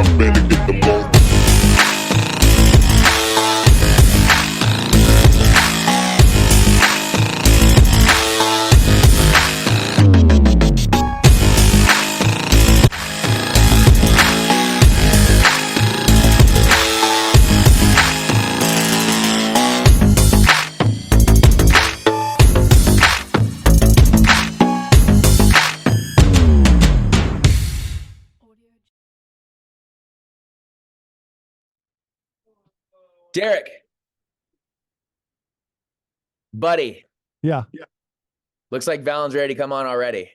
I'm ready to get the most. Derek, buddy, Yeah. looks like Valen's ready to come on already.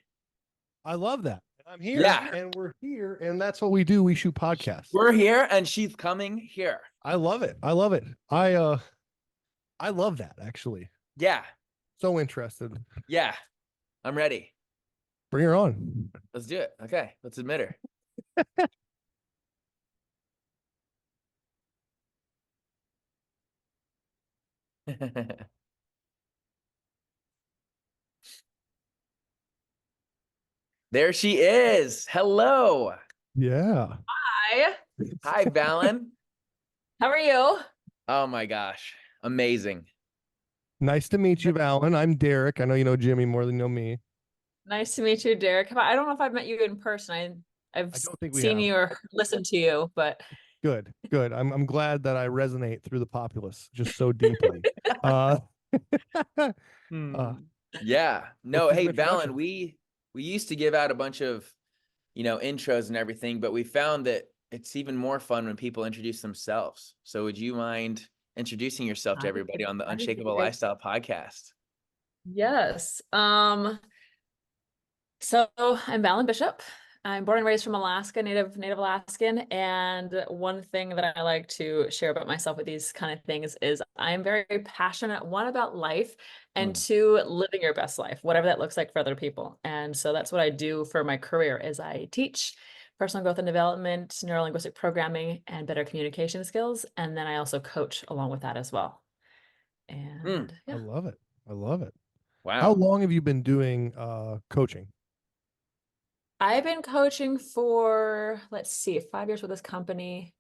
I love that. I'm here Yeah. and we're here and that's what we do. We shoot podcasts. We're here and she's coming here. I love it. I love it. I love that actually. Yeah. So interested. Yeah. I'm ready. Bring her on. Let's do it. Okay. Let's admit her. There she is. Hello. Yeah. Hi. Hi, Valen. How are you? Oh my gosh. Amazing. Nice to meet you, Valen. I'm Derek. I know you know Jimmy more than you know me. Nice to meet you, Derek. I don't know if I've met you in person. I've I don't think we seen have. you or listened to you, but Good. I'm glad that I resonate through the populace just so deeply. Yeah. No, Let's do hey, some Valen, introductions. we used to give out a bunch of, intros and everything, but we found that it's even more fun when people introduce themselves. So would you mind introducing yourself to everybody on the Unshakable Lifestyle podcast? yes. So I'm Valen Bishop. I'm born and raised from Alaska, native Alaskan. And one thing that I like to share about myself with these kind of things is I'm very passionate, one, about life, and two, living your best life, whatever that looks like for other people. And so that's what I do for my career is I teach personal growth and development, neuro linguistic programming, and better communication skills. And then I also coach along with that as well. And I love it. I love it. Wow. How long have you been doing coaching? I've been coaching for, let's see, 5 years with this company.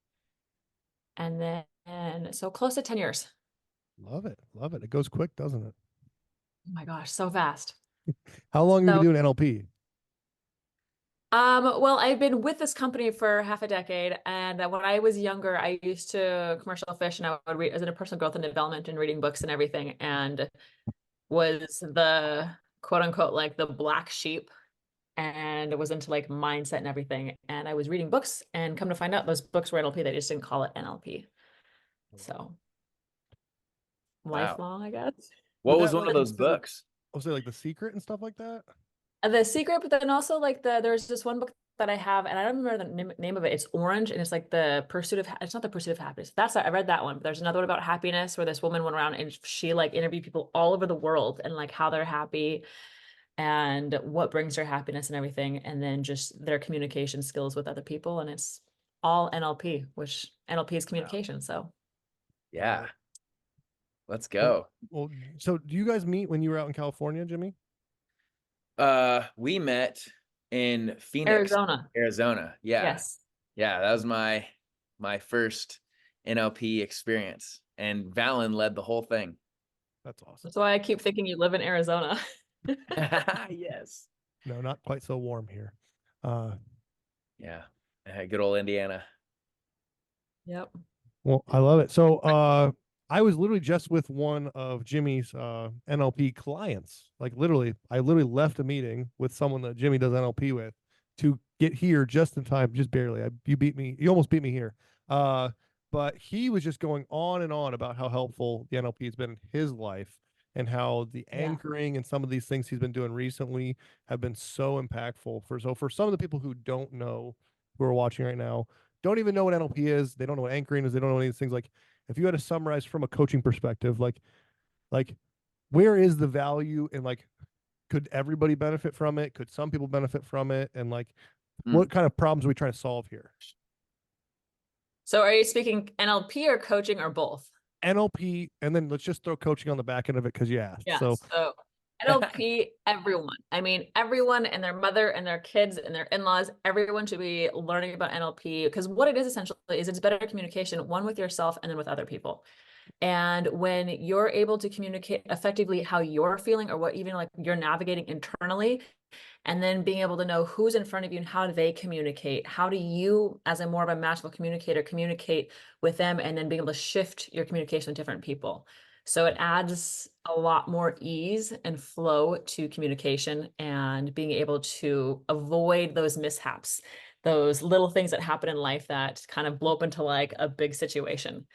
And then, so close to 10 years. Love it. Love it. It goes quick, doesn't it? Oh my gosh, so fast. How long have you been doing NLP? Well, I've been with this company for half a decade. And when I was younger, I used to commercial fish and I would read as in a personal growth and development and reading books and everything. And was the quote unquote, like the black sheep. And it was into like mindset and everything. And I was reading books and come to find out those books were NLP. They just didn't call it NLP. So lifelong, I guess. What was one of those books? I'll say like The Secret and stuff like that. The Secret, but then also like there's this one book that I have, and I don't remember the name of it. It's orange, and it's like the pursuit of. It's not the pursuit of happiness. I read that one. But there's another one about happiness where this woman went around and she like interviewed people all over the world and like how they're happy and what brings their happiness and everything, and then just their communication skills with other people, and it's all NLP, which NLP is communication. So yeah, let's go. Well, so do you guys meet when you were out in California, Jimmy? We met in Phoenix, Arizona. Yeah. Yes. Yeah, that was my first NLP experience, and Valen led the whole thing. That's awesome. That's why I keep thinking you live in Arizona. Yes. No, not quite so warm here. Yeah. Good old Indiana. Yep. Well, I love it. So I was literally just with one of Jimmy's NLP clients. Like I literally left a meeting with someone that Jimmy does NLP with to get here just in time, just barely. You almost beat me here. But he was just going on and on about how helpful the NLP has been in his life and how the anchoring and some of these things he's been doing recently have been so impactful for some of the people who don't know, who are watching right now, don't even know what NLP is. They don't know what anchoring is. They don't know any of these things. Like, if you had to summarize from a coaching perspective, like where is the value and like, could everybody benefit from it? Could some people benefit from it? And like, what kind of problems are we trying to solve here? So are you speaking NLP or coaching or both? NLP, and then let's just throw coaching on the back end of it because you asked. Yeah. So NLP, everyone. I mean, everyone and their mother and their kids and their in-laws, everyone should be learning about NLP, because what it is essentially is it's better communication, one with yourself and then with other people. And when you're able to communicate effectively how you're feeling, or what even like you're navigating internally, and then being able to know who's in front of you and how do they communicate, how do you, as a more of a masterful communicator, communicate with them, and then being able to shift your communication with different people. So it adds a lot more ease and flow to communication, and being able to avoid those mishaps, those little things that happen in life that kind of blow up into like a big situation.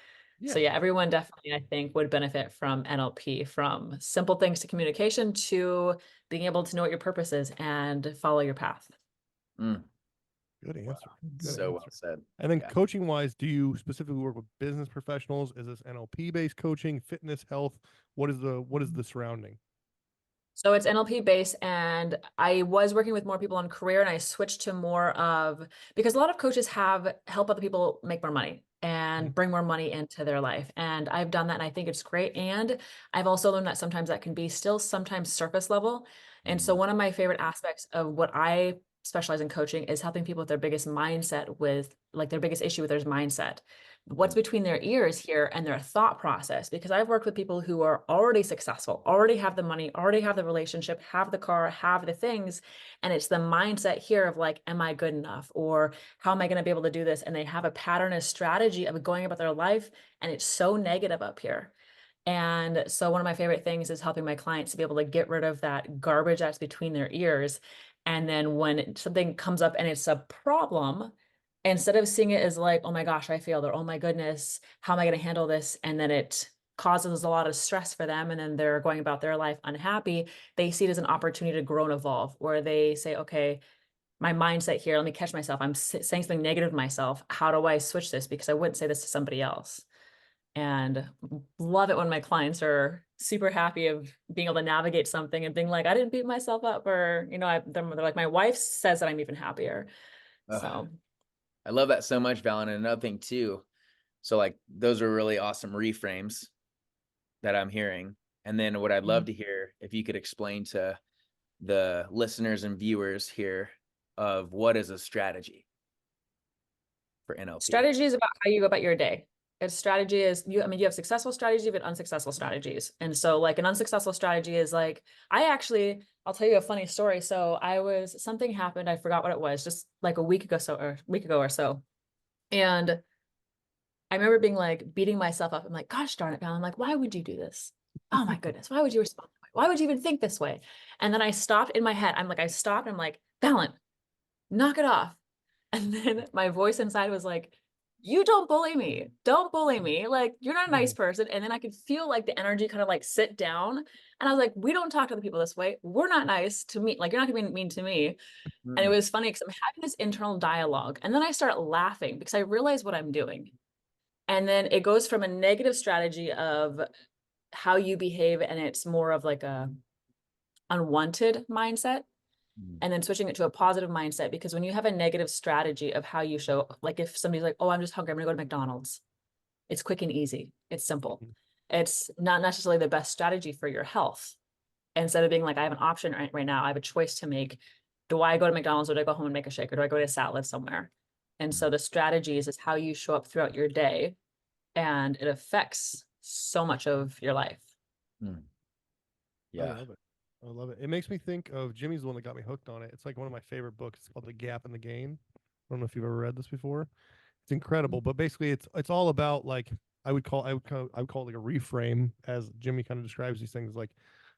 So yeah, everyone definitely, I think, would benefit from NLP, from simple things to communication to being able to know what your purpose is and follow your path. Mm, Good answer. Good so well answer. said. And then Yeah. coaching wise, do you specifically work with business professionals? Is this NLP based coaching, fitness, health? What is the surrounding? So it's NLP based, and I was working with more people on career, and I switched to more of, because a lot of coaches have help other people make more money and bring more money into their life. And I've done that, and I think it's great. And I've also learned that sometimes that can be still sometimes surface level. And so one of my favorite aspects of what I specialize in coaching is helping people with their biggest mindset, with like their biggest issue with their mindset. What's between their ears here and their thought process, because I've worked with people who are already successful, already have the money, already have the relationship, have the car, have the things, and it's the mindset here of like, am I good enough, or how am I going to be able to do this? And they have a pattern, a strategy of going about their life, and it's so negative up here. And so one of my favorite things is helping my clients to be able to get rid of that garbage that's between their ears. And then when something comes up and it's a problem, instead of seeing it as like, oh my gosh, I failed, or oh my goodness, how am I going to handle this? And then it causes a lot of stress for them, and then they're going about their life unhappy. They see it as an opportunity to grow and evolve, where they say, okay, my mindset here, let me catch myself. I'm saying something negative to myself. How do I switch this? Because I wouldn't say this to somebody else. And love it when my clients are super happy of being able to navigate something and being like, I didn't beat myself up, or, you know, they're like, my wife says that I'm even happier. So I love that so much, Valen. And another thing too, so like those are really awesome reframes that I'm hearing. And then what I'd love to hear, if you could explain to the listeners and viewers here of what is a strategy for NLP. Strategy is about how you go about your day. A strategy is you have successful strategies, but unsuccessful strategies. And so like an unsuccessful strategy is like, I'll tell you a funny story. So something happened. I forgot what it was, just like a week ago or so. And I remember being like, beating myself up. I'm like, gosh darn it, Val. I'm like, why would you do this? Oh my goodness. Why would you respond that way? Why would you even think this way? And then I stopped in my head. I stopped. I'm like, Valen, knock it off. And then my voice inside was like, you don't bully me. Don't bully me. Like, you're not a nice person. And then I could feel like the energy kind of like sit down. And I was like, we don't talk to other people this way. We're not nice to me. Like, you're not gonna be mean to me. And it was funny because I'm having this internal dialogue. And then I start laughing because I realize what I'm doing. And then it goes from a negative strategy of how you behave, and it's more of like a unwanted mindset, and then switching it to a positive mindset. Because when you have a negative strategy of how you show, like if somebody's like, oh, I'm just hungry, I'm gonna go to McDonald's. It's quick and easy. It's simple. It's not necessarily the best strategy for your health. Instead of being like, I have an option right now, I have a choice to make. Do I go to McDonald's, or do I go home and make a shake, or do I go to a salad somewhere? And so the strategies is how you show up throughout your day, and it affects so much of your life. Yeah. I love it. It makes me think of Jimmy's the one that got me hooked on it. It's like one of my favorite books. It's called The Gap and the Gain. I don't know if you've ever read this before. It's incredible, but basically it's all about like I would call it like a reframe, as Jimmy kind of describes these things. Like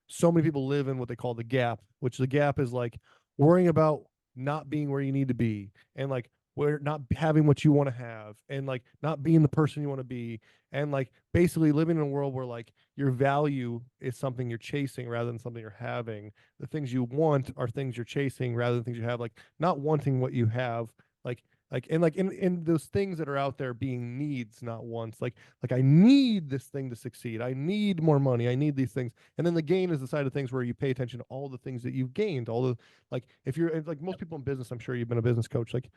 so many people live in what they call the gap, which the gap is like worrying about not being where you need to be, and like where not having what you want to have, and like not being the person you want to be, and like basically living in a world where like your value is something you're chasing rather than something you're having. The things you want are things you're chasing rather than things you have, like not wanting what you have, like in those things that are out there being needs, not wants. Like I need this thing to succeed, I need more money, I need these things. And then the gain is the side of things where you pay attention to all the things that you've gained, all the, like if you're like most people in business, I'm sure you've been a business coach, like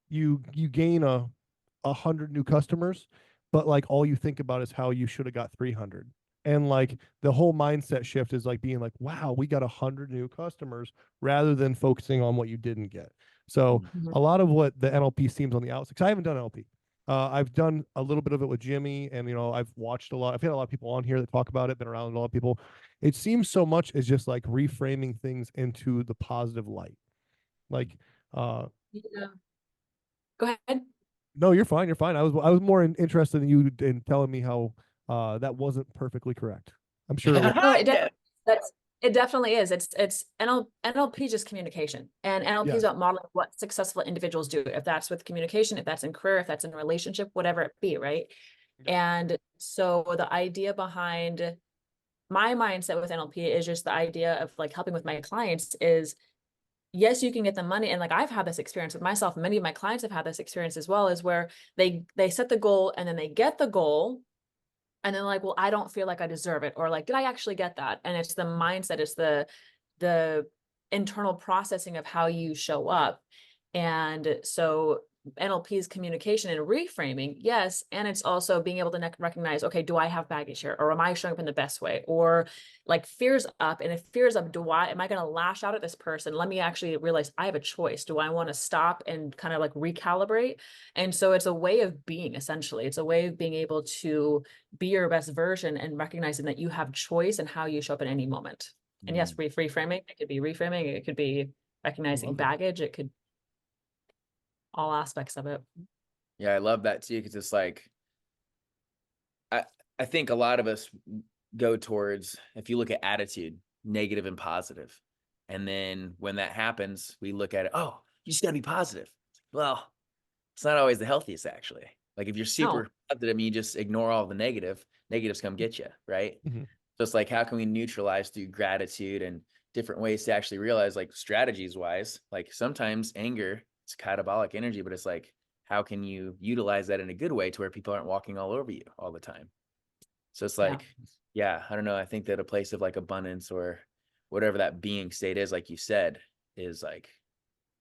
you gain 100 new customers, but like all you think about is how you should have got 300. And like the whole mindset shift is like being like, wow, we got 100 new customers rather than focusing on what you didn't get. So Mhm. a lot of what the NLP seems on the outside, because I haven't done NLP. I've done a little bit of it with Jimmy, and I've watched a lot. I've had a lot of people on here that talk about it, been around a lot of people. It seems so much as just like reframing things into the positive light. Like, Yeah. Go ahead. no, you're fine. You're fine. I was more interested in you in telling me how that wasn't perfectly correct. I'm sure it was. No, it definitely is. It's NLP is just communication, and NLP is Yes. about modeling what successful individuals do. If that's with communication, if that's in career, if that's in relationship, whatever it be, right? Yep. And so the idea behind my mindset with NLP is just the idea of like helping with my clients is, yes, you can get the money. And like I've had this experience with myself. Many of my clients have had this experience as well, is where they set the goal and then they get the goal. And then like, well, I don't feel like I deserve it. Or like, did I actually get that? And it's the mindset, it's the internal processing of how you show up. And so NLP is communication and reframing, yes. And it's also being able to recognize, okay, do I have baggage here? Or am I showing up in the best way? Or like fear's up. And if fear's up, am I going to lash out at this person? Let me actually realize I have a choice. Do I want to stop and kind of like recalibrate? And so it's a way of being, essentially. It's a way of being able to be your best version and recognizing that you have choice in how you show up in any moment. And yes, reframing, it could be reframing, it could be recognizing Love it. baggage, it could all aspects of it. Yeah, I love that too, because it's like I think a lot of us go towards, if you look at attitude, negative and positive. And then when that happens, we look at it, oh, you just gotta be positive. Well, it's not always the healthiest, actually. Like if you're super positive and you just ignore all the negatives come get you, right? Mhm. So it's like, how can we neutralize through gratitude and different ways to actually realize, like strategies wise, like sometimes anger, it's catabolic energy, but it's like, how can you utilize that in a good way to where people aren't walking all over you all the time? So it's like, yeah, I don't know. I think that a place of like abundance or whatever that being state is, like you said, is like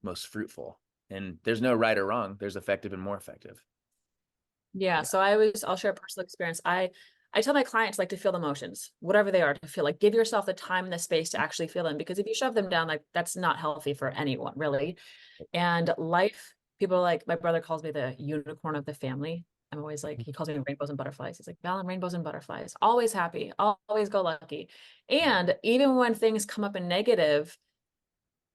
most fruitful. And there's no right or wrong. There's effective and more effective. Yeah. So I'll share a personal experience. I tell my clients like to feel the emotions, whatever they are, to feel like give yourself the time and the space to actually feel them, because if you shove them down, like that's not healthy for anyone, really. And life, people are like, my brother calls me the unicorn of the family. I'm always like, he calls me rainbows and butterflies. He's like, Valen, rainbows and butterflies, always happy, always go lucky. And even when things come up in negative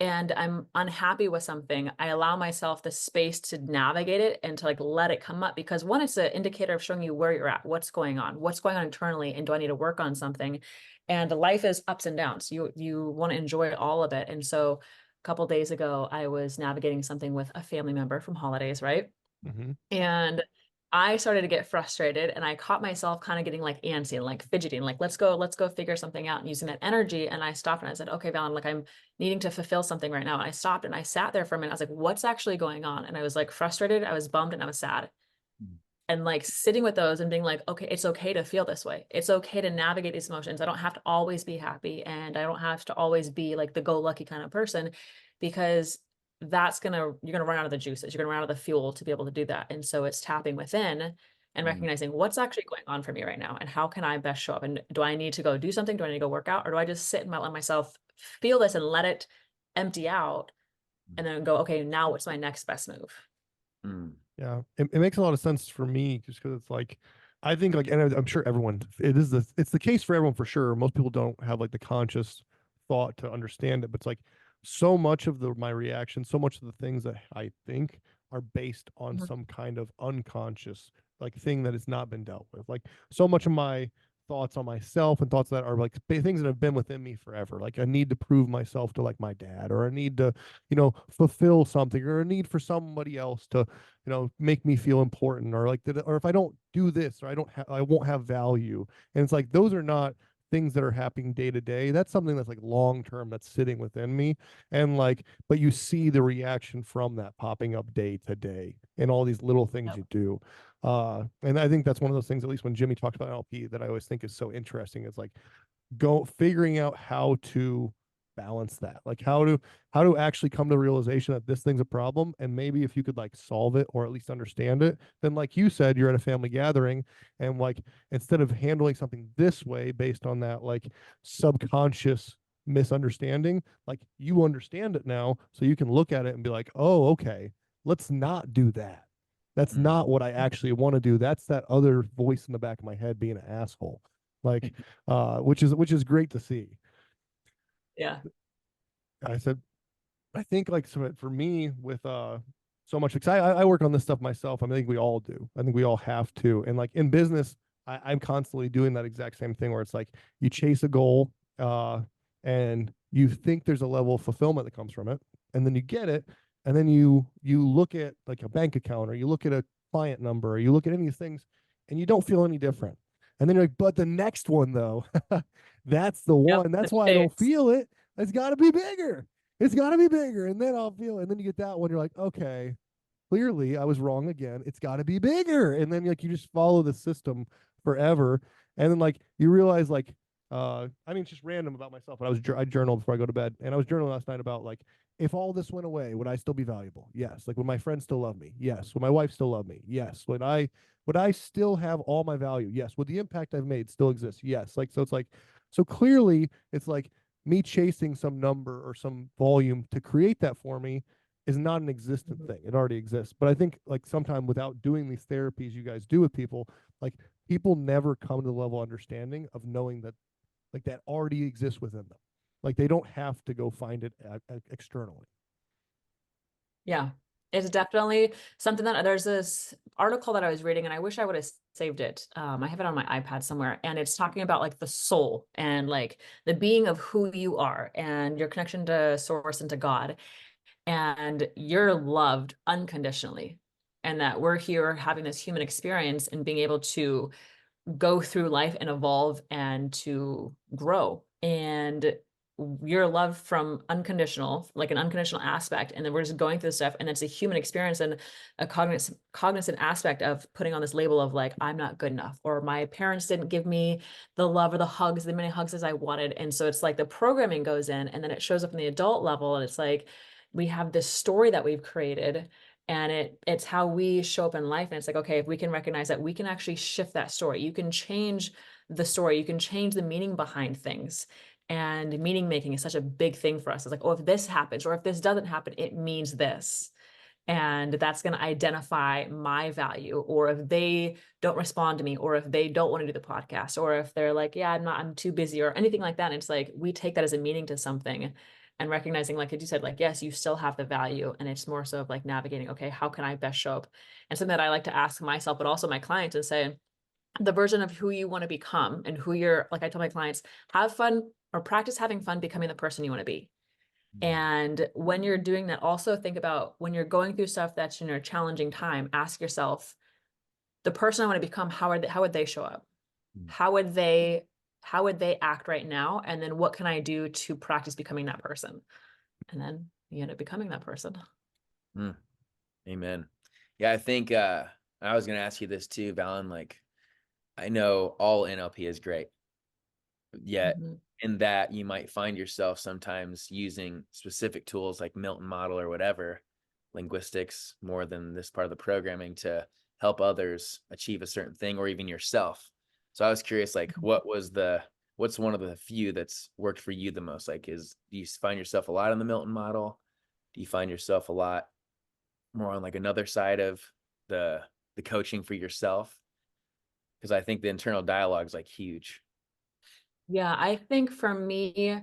and I'm unhappy with something, I allow myself the space to navigate it and to like let it come up, because one, it's an indicator of showing you where you're at, what's going on internally, and do I need to work on something? And life is ups and downs. You want to enjoy all of it. And so a couple days ago, I was navigating something with a family member from holidays, right? Mm-hmm. And I started to get frustrated, and I caught myself kind of getting like antsy and like fidgeting, like, let's go figure something out, and using that energy. And I stopped and I said, okay, Valen, like I'm needing to fulfill something right now. And I stopped and I sat there for a minute. I was like, what's actually going on? And I was like frustrated. I was bummed and I was sad. And like sitting with those and being like, okay, it's okay to feel this way. It's okay to navigate these emotions. I don't have to always be happy, and I don't have to always be like the go lucky kind of person, because you're gonna run out of the juices. You're gonna run out of the fuel to be able to do that. And so it's tapping within and recognizing what's actually going on for me right now and how can I best show up? And do I need to go do something? Do I need to go work out? Or do I just sit and let myself feel this and let it empty out and then go, okay, now what's my next best move? Yeah, it makes a lot of sense for me, just because it's like, I think like, and I'm sure everyone, it's the case for everyone for sure. Most people don't have like the conscious thought to understand it, but it's like so much of my reaction, so much of the things that I think are based on some kind of unconscious like thing that has not been dealt with. Like so much of my thoughts on myself and thoughts that are like things that have been within me forever. Like I need to prove myself to like my dad, or I need to, fulfill something, or a need for somebody else to, make me feel important, or like that, or if I don't do this, or I won't have value. And it's like those are not things that are happening day to day. That's something that's like long term, that's sitting within me. And like, but you see the reaction from that popping up day to day and all these little things you do. And I think that's one of those things, at least when Jimmy talked about NLP, that I always think is so interesting, is like figuring out how to balance that? Like how to actually come to the realization that this thing's a problem, and maybe if you could like solve it or at least understand it, then like you said, you're at a family gathering, and like instead of handling something this way based on that like subconscious misunderstanding, like you understand it now, so you can look at it and be like, oh, okay, let's not do that. That's not what I actually want to do. That's that other voice in the back of my head being an asshole. Like, which is great to see. Yeah. I said, I think like for me with so much, because I work on this stuff myself. I think we all do. I think we all have to. And like in business, I'm constantly doing that exact same thing where it's like you chase a goal, and you think there's a level of fulfillment that comes from it, and then you get it, and then you look at like a bank account, or you look at a client number, or you look at any of these things, and you don't feel any different. And then you're like, but the next one though, that's the one. That's why I don't feel it. It's got to be bigger. It's got to be bigger, and then I'll feel it. And then you get that one, you're like, okay, clearly I was wrong again. It's got to be bigger. And then like you just follow the system forever, and then like you realize like I mean, it's just random about myself, but I journaled before I go to bed, and I was journaling last night about like, if all this went away, would I still be valuable? Yes. Like, would my friends still love me? Yes. Would my wife still love me? Yes. Would I still have all my value? Yes. Would the impact I've made still exist? Yes. Like, so it's like, so clearly it's like me chasing some number or some volume to create that for me is not an existent thing. It already exists. But I think like sometime without doing these therapies you guys do with people, like people never come to the level of understanding of knowing that like that already exists within them. Like they don't have to go find it externally. Yeah, it's definitely something that there's this article that I was reading, and I wish I would have saved it. I have it on my iPad somewhere, and it's talking about like the soul and like the being of who you are and your connection to source and to God, and you're loved unconditionally, and that we're here having this human experience and being able to go through life and evolve and to grow. And you're loved from unconditional, like an unconditional aspect. And then we're just going through this stuff. And it's a human experience and a cognizant aspect of putting on this label of like, I'm not good enough, or my parents didn't give me the love or the hugs, the many hugs as I wanted. And so it's like the programming goes in, and then it shows up in the adult level. And it's like, we have this story that we've created, and it's how we show up in life. And it's like, okay, if we can recognize that, we can actually shift that story. You can change the story. You can change the meaning behind things. And meaning making is such a big thing for us. It's like, oh, if this happens, or if this doesn't happen, it means this. And that's going to identify my value. Or if they don't respond to me, or if they don't want to do the podcast, or if they're like, yeah, I'm too busy, or anything like that. And it's like, we take that as a meaning to something, and recognizing, like you said, like, yes, you still have the value. And it's more so of like navigating, okay, how can I best show up? And something that I like to ask myself, but also my clients, and say, the version of who you want to become and who you're, like I tell my clients, have fun or practice having fun becoming the person you want to be. And when you're doing that, also think about when you're going through stuff that's in a challenging time, ask yourself, the person I want to become, how would they show up? How would they act right now? And then what can I do to practice becoming that person? And then you end up becoming that person. Amen. Yeah, I think I was going to ask you this too, Valen. Like, I know all NLP is great, yet in that you might find yourself sometimes using specific tools like Milton model or whatever, linguistics more than this part of the programming, to help others achieve a certain thing, or even yourself. So I was curious, like, what's one of the few that's worked for you the most? Like, do you find yourself a lot in the Milton model? Do you find yourself a lot more on like another side of the coaching for yourself? Because I think the internal dialogue is like huge. Yeah, I think for me,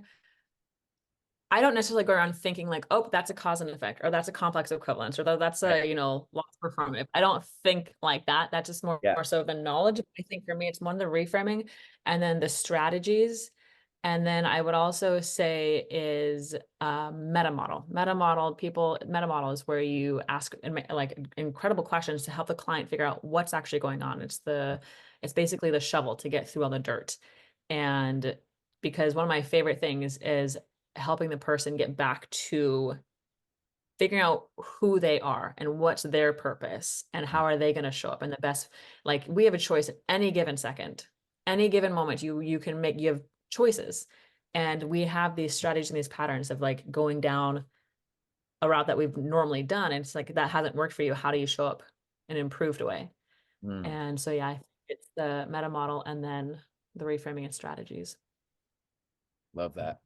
I don't necessarily go around thinking like, oh, that's a cause and effect, or that's a complex equivalence, or that's a, loss performative. I don't think like that. That's just more so the knowledge. I think for me, it's one of the reframing, and then the strategies. And then I would also say is meta model. Meta model is where you ask like incredible questions to help the client figure out what's actually going on. It's basically the shovel to get through all the dirt. And because one of my favorite things is helping the person get back to figuring out who they are and what's their purpose and how are they going to show up in the best. Like, we have a choice at any given second, any given moment. You have choices, And we have these strategies and these patterns of like going down a route that we've normally done. And it's like, that hasn't worked for you. How do you show up in an improved way? And so, yeah, I think it's the meta model and then the reframing and strategies. Love that.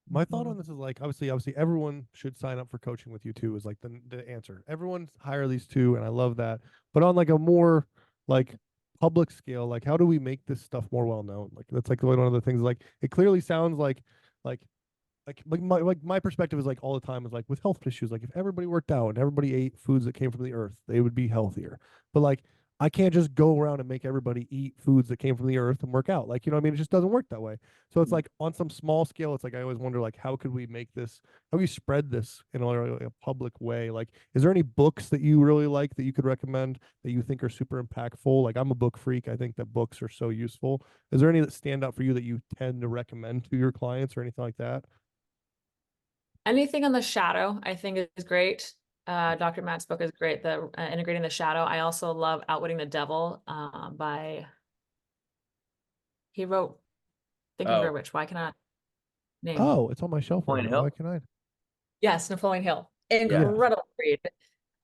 My thought on this is like, obviously everyone should sign up for coaching with you too, is like the answer. Everyone hire these two, and I love that. But on like a more like public scale, like how do we make this stuff more well known? Like that's like one of the things. Like it clearly sounds like my perspective is like all the time is like with health issues, like if everybody worked out and everybody ate foods that came from the earth, they would be healthier. But like I can't just go around and make everybody eat foods that came from the earth and work out. Like, you know what I mean? It just doesn't work that way. So it's like on some small scale, it's like I always wonder like how could we make this, how do we spread this in a public way? Like, is there any books that you really like that you could recommend that you think are super impactful? Like I'm a book freak. I think that books are so useful. Is there any that stand out for you that you tend to recommend to your clients or anything like that? Anything on the shadow, I think is great. Dr. Matt's book is great. The Integrating the Shadow. I also love Outwitting the Devil he wrote Think and Grow Rich. Why can I name? Oh, it's on my shelf right Napoleon now. Hill? Why can I? Yes, Napoleon Hill. Yeah. Incredible read.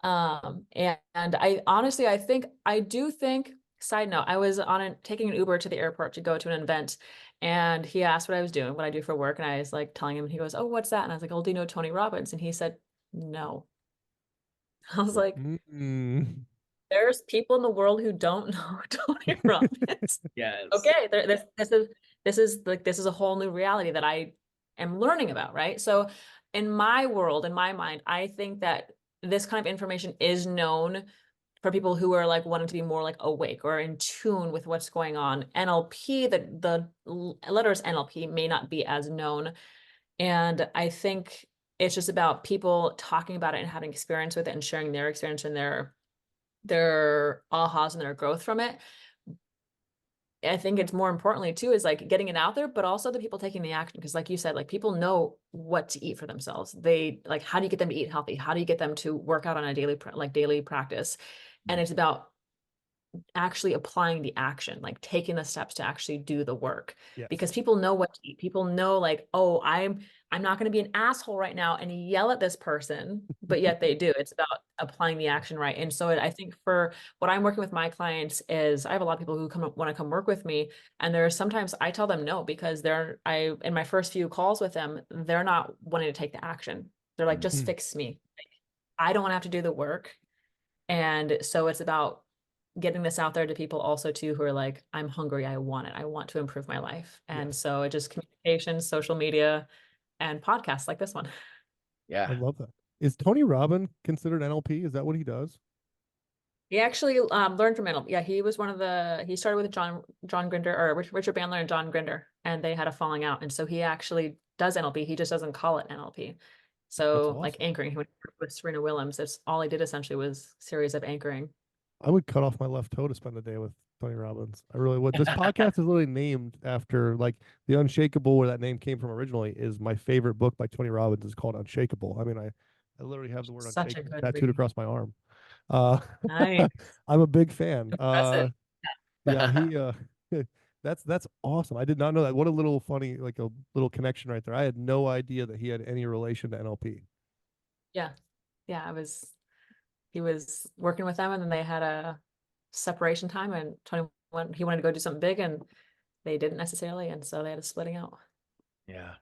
And I do think, side note, I was taking an Uber to the airport to go to an event, and he asked what I was doing, what I do for work. And I was like telling him, and he goes, "Oh, what's that?" And I was like, "Oh, do you know Tony Robbins?" And he said, "No." I was like, there's people in the world who don't know Tony Robbins. Yes. Okay, this is a whole new reality that I am learning about, right? So in my world, in my mind, I think that this kind of information is known for people who are like wanting to be more like awake or in tune with what's going on. NLP, the letters NLP may not be as known. And I think it's just about people talking about it and having experience with it and sharing their experience and their ahas and their growth from it. I think it's more importantly too is like getting it out there, but also the people taking the action. Because like you said, like people know what to eat for themselves. They like, how do you get them to eat healthy? How do you get them to work out on a daily practice? And it's about actually applying the action, like taking the steps to actually do the work. Yes. Because people know what to eat. People know like, oh, I'm not going to be an asshole right now and yell at this person, but yet they do. It's about applying the action, right? And so I think for what I'm working with my clients is I have a lot of people who want to come work with me, and there's sometimes I tell them no because in my first few calls with them, they're not wanting to take the action. They're like, just fix me. Like, I don't want to have to do the work. And so it's about getting this out there to people also too, who are like, I'm hungry. I want it. I want to improve my life. And so it just communication, social media, and podcasts like this one. Yeah. I love that. Is Tony Robbins considered NLP? Is that what he does? He actually learned from NLP. Yeah, he started with John Grinder or Richard Bandler and John Grinder, and they had a falling out. And so he actually does NLP. He just doesn't call it NLP. So awesome. like anchoring, he went with Serena Williams. That's all he did essentially was a series of anchoring. I would cut off my left toe to spend the day with Tony Robbins. I really would. This podcast is literally named after like The Unshakable, where that name came from originally, is my favorite book by Tony Robbins. Is called Unshakable. I mean, I literally have the word unshakable tattooed across my arm. Nice. I'm a big fan. Impressive. That's awesome. I did not know that. What a little funny, like a little connection right there. I had no idea that he had any relation to NLP. Yeah. He was working with them, and then they had a separation time, and he wanted to go do something big, and they didn't necessarily, and so they had a splitting out. Yeah.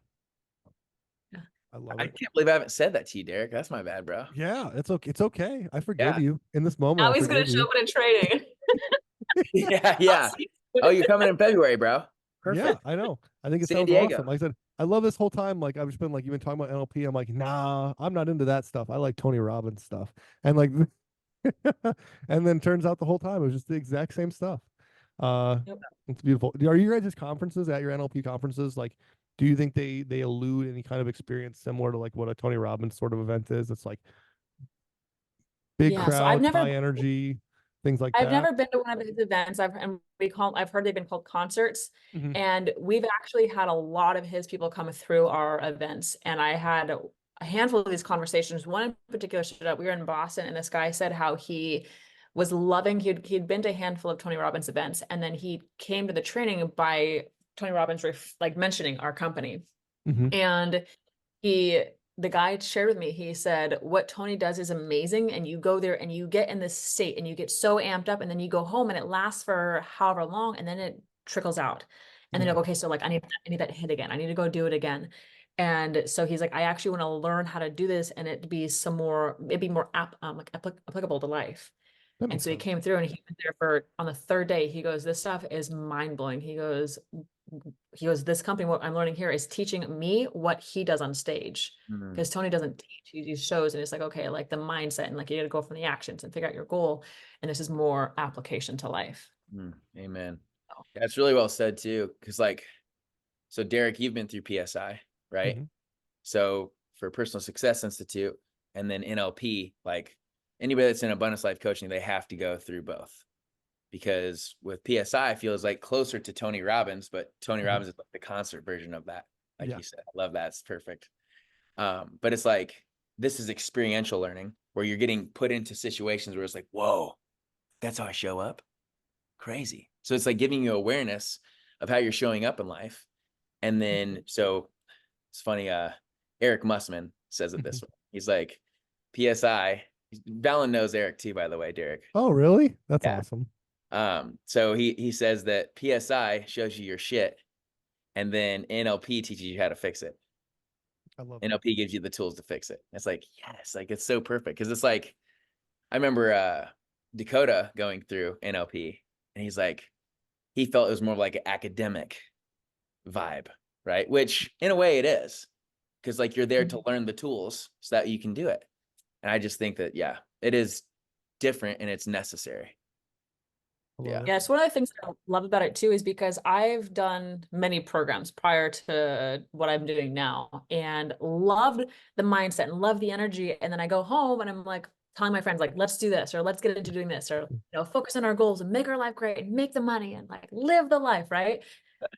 I love I it. can't believe I haven't said that to you, Derek. That's my bad, bro. Yeah, it's okay. It's okay. I forgive you in this moment. Now he's going to show up in training. Yeah. Oh, you're coming in February, bro. Perfect. Yeah, I know. I think it sounds awesome. Like I said, I love this whole time. Like I've just been like, you've been talking about NLP. I'm like, nah, I'm not into that stuff. I like Tony Robbins stuff. And like, and then turns out the whole time it was just the exact same stuff. It's beautiful. Are you guys' conferences at your NLP conferences? Like, do you think they elude any kind of experience similar to like what a Tony Robbins sort of event is? It's like big crowd, high energy, things like that. I've never been to one of his events. I've heard they've been called concerts. And we've actually had a lot of his people come through our events. And I had a handful of these conversations. One in particular stood up. We were in Boston, and this guy said how he was loving, he'd been to a handful of Tony Robbins events, and then he came to the training by Tony Robbins like mentioning our company. Mhm. And the guy shared with me, he said, what Tony does is amazing. And you go there and you get in this state and you get so amped up, and then you go home and it lasts for however long, and then it trickles out. And then Yeah. you're like, okay, so like, I need that hit again. I need to go do it again. And so he's like, I actually want to learn how to do this, and it'd be more applicable to life. That And makes so he sense. came through, and he went there for, on the third day, he goes, this stuff is mind blowing. He goes, this company, what I'm learning here is teaching me what he does on stage. Mm, Because Tony doesn't teach, he shows, and it's like, okay, like the mindset, and like you got to go from the actions and figure out your goal. And this is more application to life. amen. So, Yeah, it's really well said too. Cause like, so Derek, you've been through PSI, right? Mhm. So for Personal Success Institute and then NLP, like anybody that's in abundance life coaching, they have to go through both. Because with PSI, it feels like closer to Tony Robbins, but Tony Mhm. Robbins is like the concert version of that. Like Yeah. you said, I love that. It's perfect. But it's like, this is experiential learning where you're getting put into situations where it's like, whoa, that's how I show up. Crazy. So it's like giving you awareness of how you're showing up in life. And then, so it's funny, Eric Mussman says it this way. He's like, PSI, Valen knows Eric too, by the way, Derek. Oh, really? That's Yeah. awesome. So he says that PSI shows you your shit, and then NLP teaches you how to fix it. I love that. NLP gives you the tools to fix it. It's like, yes, like it's so perfect. Cause it's like, I remember Dakota going through NLP, and he's like, he felt it was more like an academic vibe, right? Which in a way it is, because like you're there to learn the tools so that you can do it. And I just think that, yeah, it is different and it's necessary. I love Yeah. it. yeah, so one of the things that I love about it too is because I've done many programs prior to what I'm doing now, and loved the mindset and loved the energy. And then I go home and I'm like telling my friends, like, let's do this, or let's get into doing this, or focus on our goals and make our life great and make the money and like live the life, right?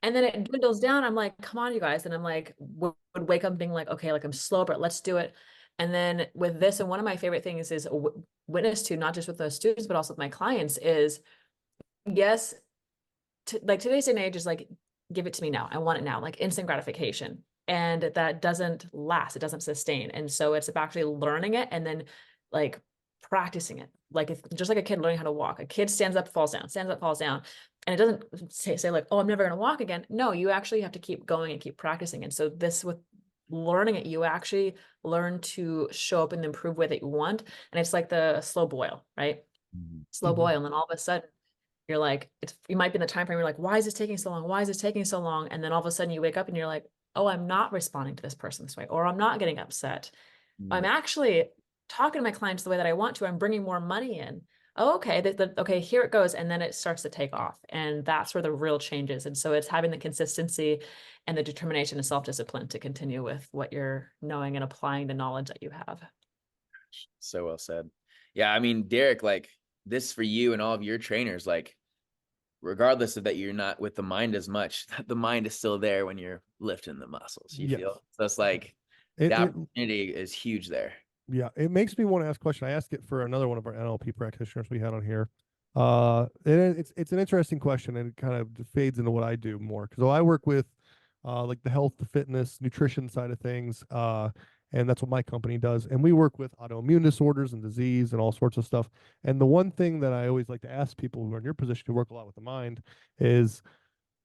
And then it dwindles down. I'm like, come on, you guys. And I'm like, would wake up being like, okay, like I'm slow, but let's do it. And then with this, and one of my favorite things is witness to, not just with those students, but also with my clients, is yes, like today's day and age is like, give it to me now. I want it now, like instant gratification. And that doesn't last, it doesn't sustain. And so it's about actually learning it and then like practicing it. Like if just like a kid learning how to walk, a kid stands up, falls down, stands up, falls down. And it doesn't say like, oh, I'm never going to walk again. No, you actually have to keep going and keep practicing. And so this, with learning it, you actually learn to show up in the improved way that you want. And it's like the slow boil, right? Slow boil. And then all of a sudden, you're like, you might be in the time frame, you're like, why is this taking so long? Why is this taking so long? And then all of a sudden you wake up and you're like, oh, I'm not responding to this person this way, or I'm not getting upset. I'm actually talking to my clients the way that I want to. I'm bringing more money in. Oh, okay. Okay, here it goes. And then it starts to take off. And that's where the real change is. And so it's having the consistency and the determination and self-discipline to continue with what you're knowing and applying the knowledge that you have. So well said. Yeah. I mean, Derek, like this for you and all of your trainers, like regardless of that you're not with the mind as much, the mind is still there when you're lifting the muscles, you feel? So it's like the opportunity is huge there. Yeah, it makes me want to ask a question. I asked it for another one of our NLP practitioners we had on here. It's an interesting question, and it kind of fades into what I do more, because I work with like the health, the fitness, nutrition side of things, and that's what my company does. And we work with autoimmune disorders and disease and all sorts of stuff. And the one thing that I always like to ask people who are in your position who work a lot with the mind is,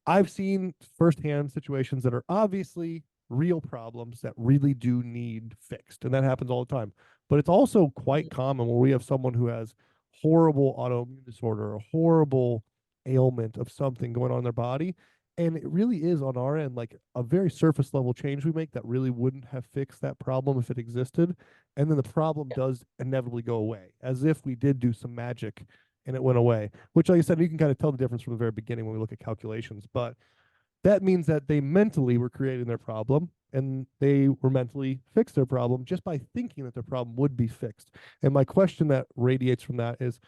I've seen firsthand situations that are obviously real problems that really do need fixed, and that happens all the time. But it's also quite common where we have someone who has horrible autoimmune disorder, a horrible ailment of something going on in their body, and it really is on our end like a very surface level change we make that really wouldn't have fixed that problem if it existed, and then the problem does inevitably go away, as if we did do some magic and it went away. Which, like I said, you can kind of tell the difference from the very beginning when we look at calculations. But that means that they mentally were creating their problem, and they were mentally fixed their problem just by thinking that their problem would be fixed. And my question that radiates from that is,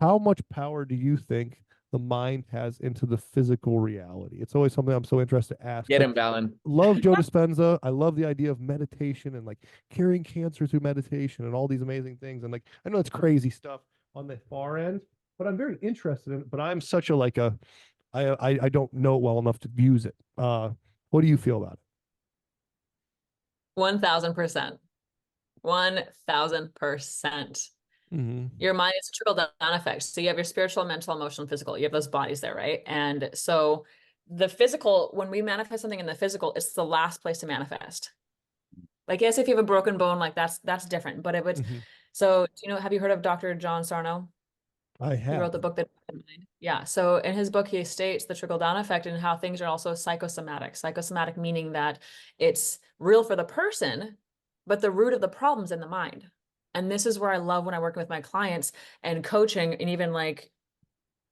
how much power do you think the mind has into the physical reality? It's always something I'm so interested to ask. Get him, Valen. Love Joe Dispenza. I love the idea of meditation and like curing cancer through meditation and all these amazing things. And like, I know it's crazy stuff on the far end, but I'm very interested in it. But I'm such a I don't know it well enough to use it. What do you feel about it? 1000%. 1000%. Mm-hmm. Your mind is a trickle down effect. So you have your spiritual, mental, emotional, physical. You have those bodies there, right? And so the physical, when we manifest something in the physical, it's the last place to manifest. Like, yes, if you have a broken bone, like that's different. But it would, Mm-hmm. so do you know, have you heard of Dr. John Sarno? I He wrote have. the book that, yeah. So in his book, he states the trickle down effect and how things are also psychosomatic. Psychosomatic meaning that it's real for the person, but the root of the problem's in the mind. And this is where I love when I work with my clients and coaching, and even like,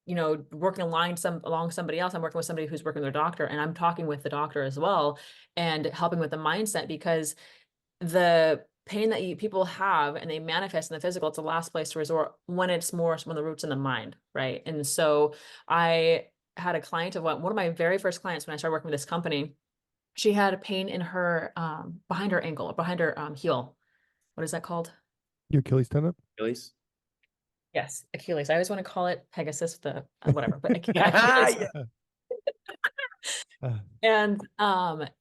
you know, working along somebody else. I'm working with somebody who's working with their doctor, and I'm talking with the doctor as well and helping with the mindset, because the pain that people have and they manifest in the physical, it's the last place to resort when it's more when the root's in the mind, right? And so I had a client of one of my very first clients when I started working with this company. She had a pain in her behind her ankle, behind her heel. What is that called? Your Achilles tendon? Achilles. Yes, Achilles. I always want to call it Pegasus, the whatever, but Yeah. Achilles. And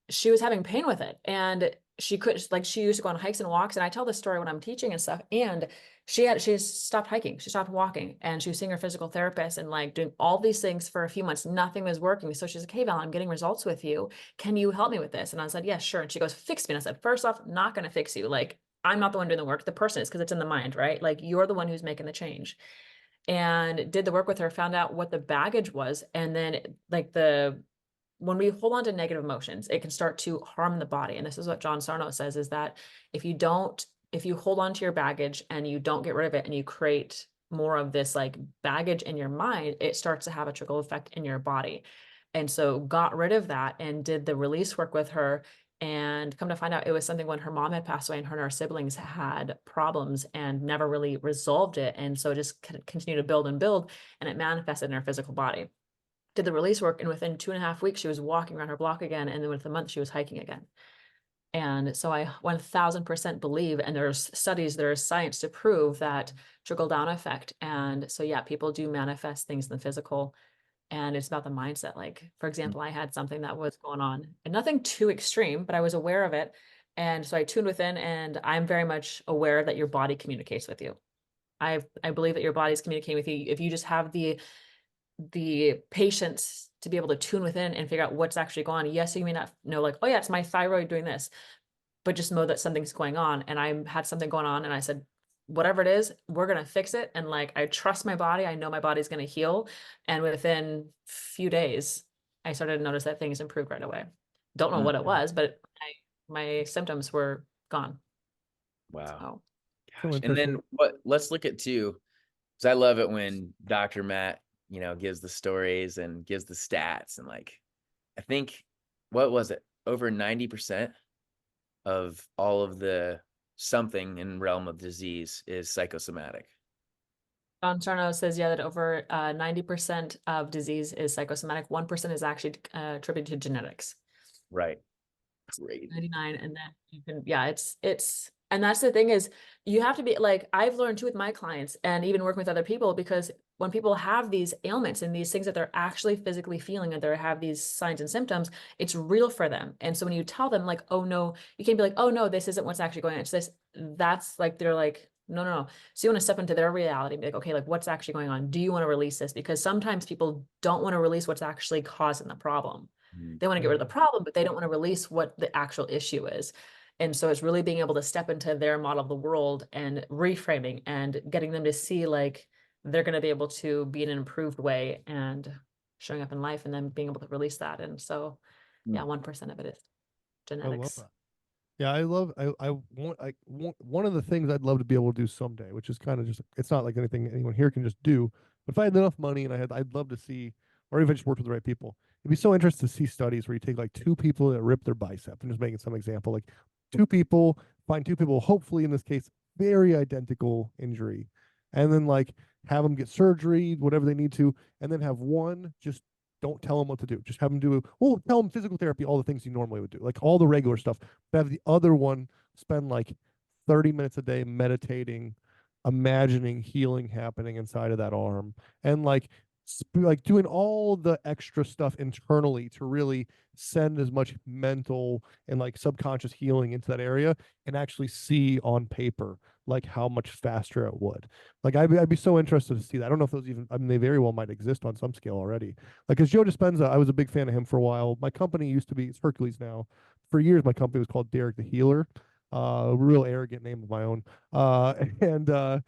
she was having pain with it, and she could, like, she used to go on hikes and walks, and I tell this story when I'm teaching and stuff. And she stopped hiking, she stopped walking, and she was seeing her physical therapist and like doing all these things for a few months. Nothing was working. So she's like, "Hey, Val, I'm getting results with you. Can you help me with this?" And I said, "Yeah, sure." And she goes, "Fix me." And I said, "First off, not going to fix you. Like, I'm not the one doing the work. The person is, because it's in the mind, right? Like, you're the one who's making the change." And did the work with her, found out what the baggage was, and then like when we hold on to negative emotions, it can start to harm the body. And this is what John Sarno says, is that if you hold on to your baggage and you don't get rid of it, and you create more of this like baggage in your mind, it starts to have a trickle effect in your body. And so got rid of that and did the release work with her, and come to find out it was something when her mom had passed away and her and her siblings had problems and never really resolved it. And so just continued to build and build, and it manifested in her physical body. Did the release work, and within 2.5 weeks she was walking around her block again, and then within a month she was hiking again. And so I 1000% believe, and there's studies, there's science to prove that trickle down effect. And so yeah, people do manifest things in the physical, and it's about the mindset. Like, for example, I had something that was going on, and nothing too extreme, but I was aware of it. And so I tuned within, and I'm very much aware that your body communicates with you. I believe that your body's communicating with you if you just have the patience to be able to tune within and figure out what's actually going on. Yes, you may not know, like, oh yeah, it's my thyroid doing this, but just know that something's going on. And I had something going on, and I said, whatever it is, we're going to fix it. And like, I trust my body. I know my body's going to heal. And within a few days, I started to notice that things improved right away. Don't know what it was, but my symptoms were gone. Wow. So. Gosh. And then let's look at two, because I love it when Dr. Matt, gives the stories and gives the stats, and like, I think, what was it? Over 90% of all of the something in realm of disease is psychosomatic. John Sarno says, yeah, that over 90% of disease is psychosomatic. 1% is actually attributed to genetics. Right. Great. 99, and then you can, yeah, it's, and that's the thing, is you have to be like, I've learned too with my clients and even working with other people, because when people have these ailments and these things that they're actually physically feeling, and they have these signs and symptoms, it's real for them. And so when you tell them like, oh no, you can't be like, oh no, this isn't what's actually going on, it's this, that's like, they're like, no. So you want to step into their reality and be like, okay, like, what's actually going on? Do you want to release this? Because sometimes people don't want to release what's actually causing the problem. They want to get rid of the problem, but they don't want to release what the actual issue is. And so it's really being able to step into their model of the world and reframing and getting them to see like they're going to be able to be in an improved way and showing up in life, and then being able to release that. And so, yeah, 1% of it is genetics. I love that. Yeah, I want one of the things I'd love to be able to do someday, which is kind of just, it's not like anything anyone here can just do, but if I had enough money and I'd love to see, or even just worked with the right people, it'd be so interesting to see studies where you take like two people that rip their bicep, and just making some example, like find two people, hopefully in this case, very identical injury, and then like have them get surgery, whatever they need to, and then have one just don't tell them what to do. Just have them tell them physical therapy, all the things you normally would do, like all the regular stuff. But have the other one spend like 30 minutes a day meditating, imagining healing happening inside of that arm, and like like doing all the extra stuff internally to really send as much mental and like subconscious healing into that area, and actually see on paper like how much faster it would. Like I'd be so interested to see that. I don't know if those even, I mean, they very well might exist on some scale already. Like, as Joe Dispenza, I was a big fan of him for a while. My company used to be, it's Hercules now. For years, my company was called Derek the Healer. Real arrogant name of my own. And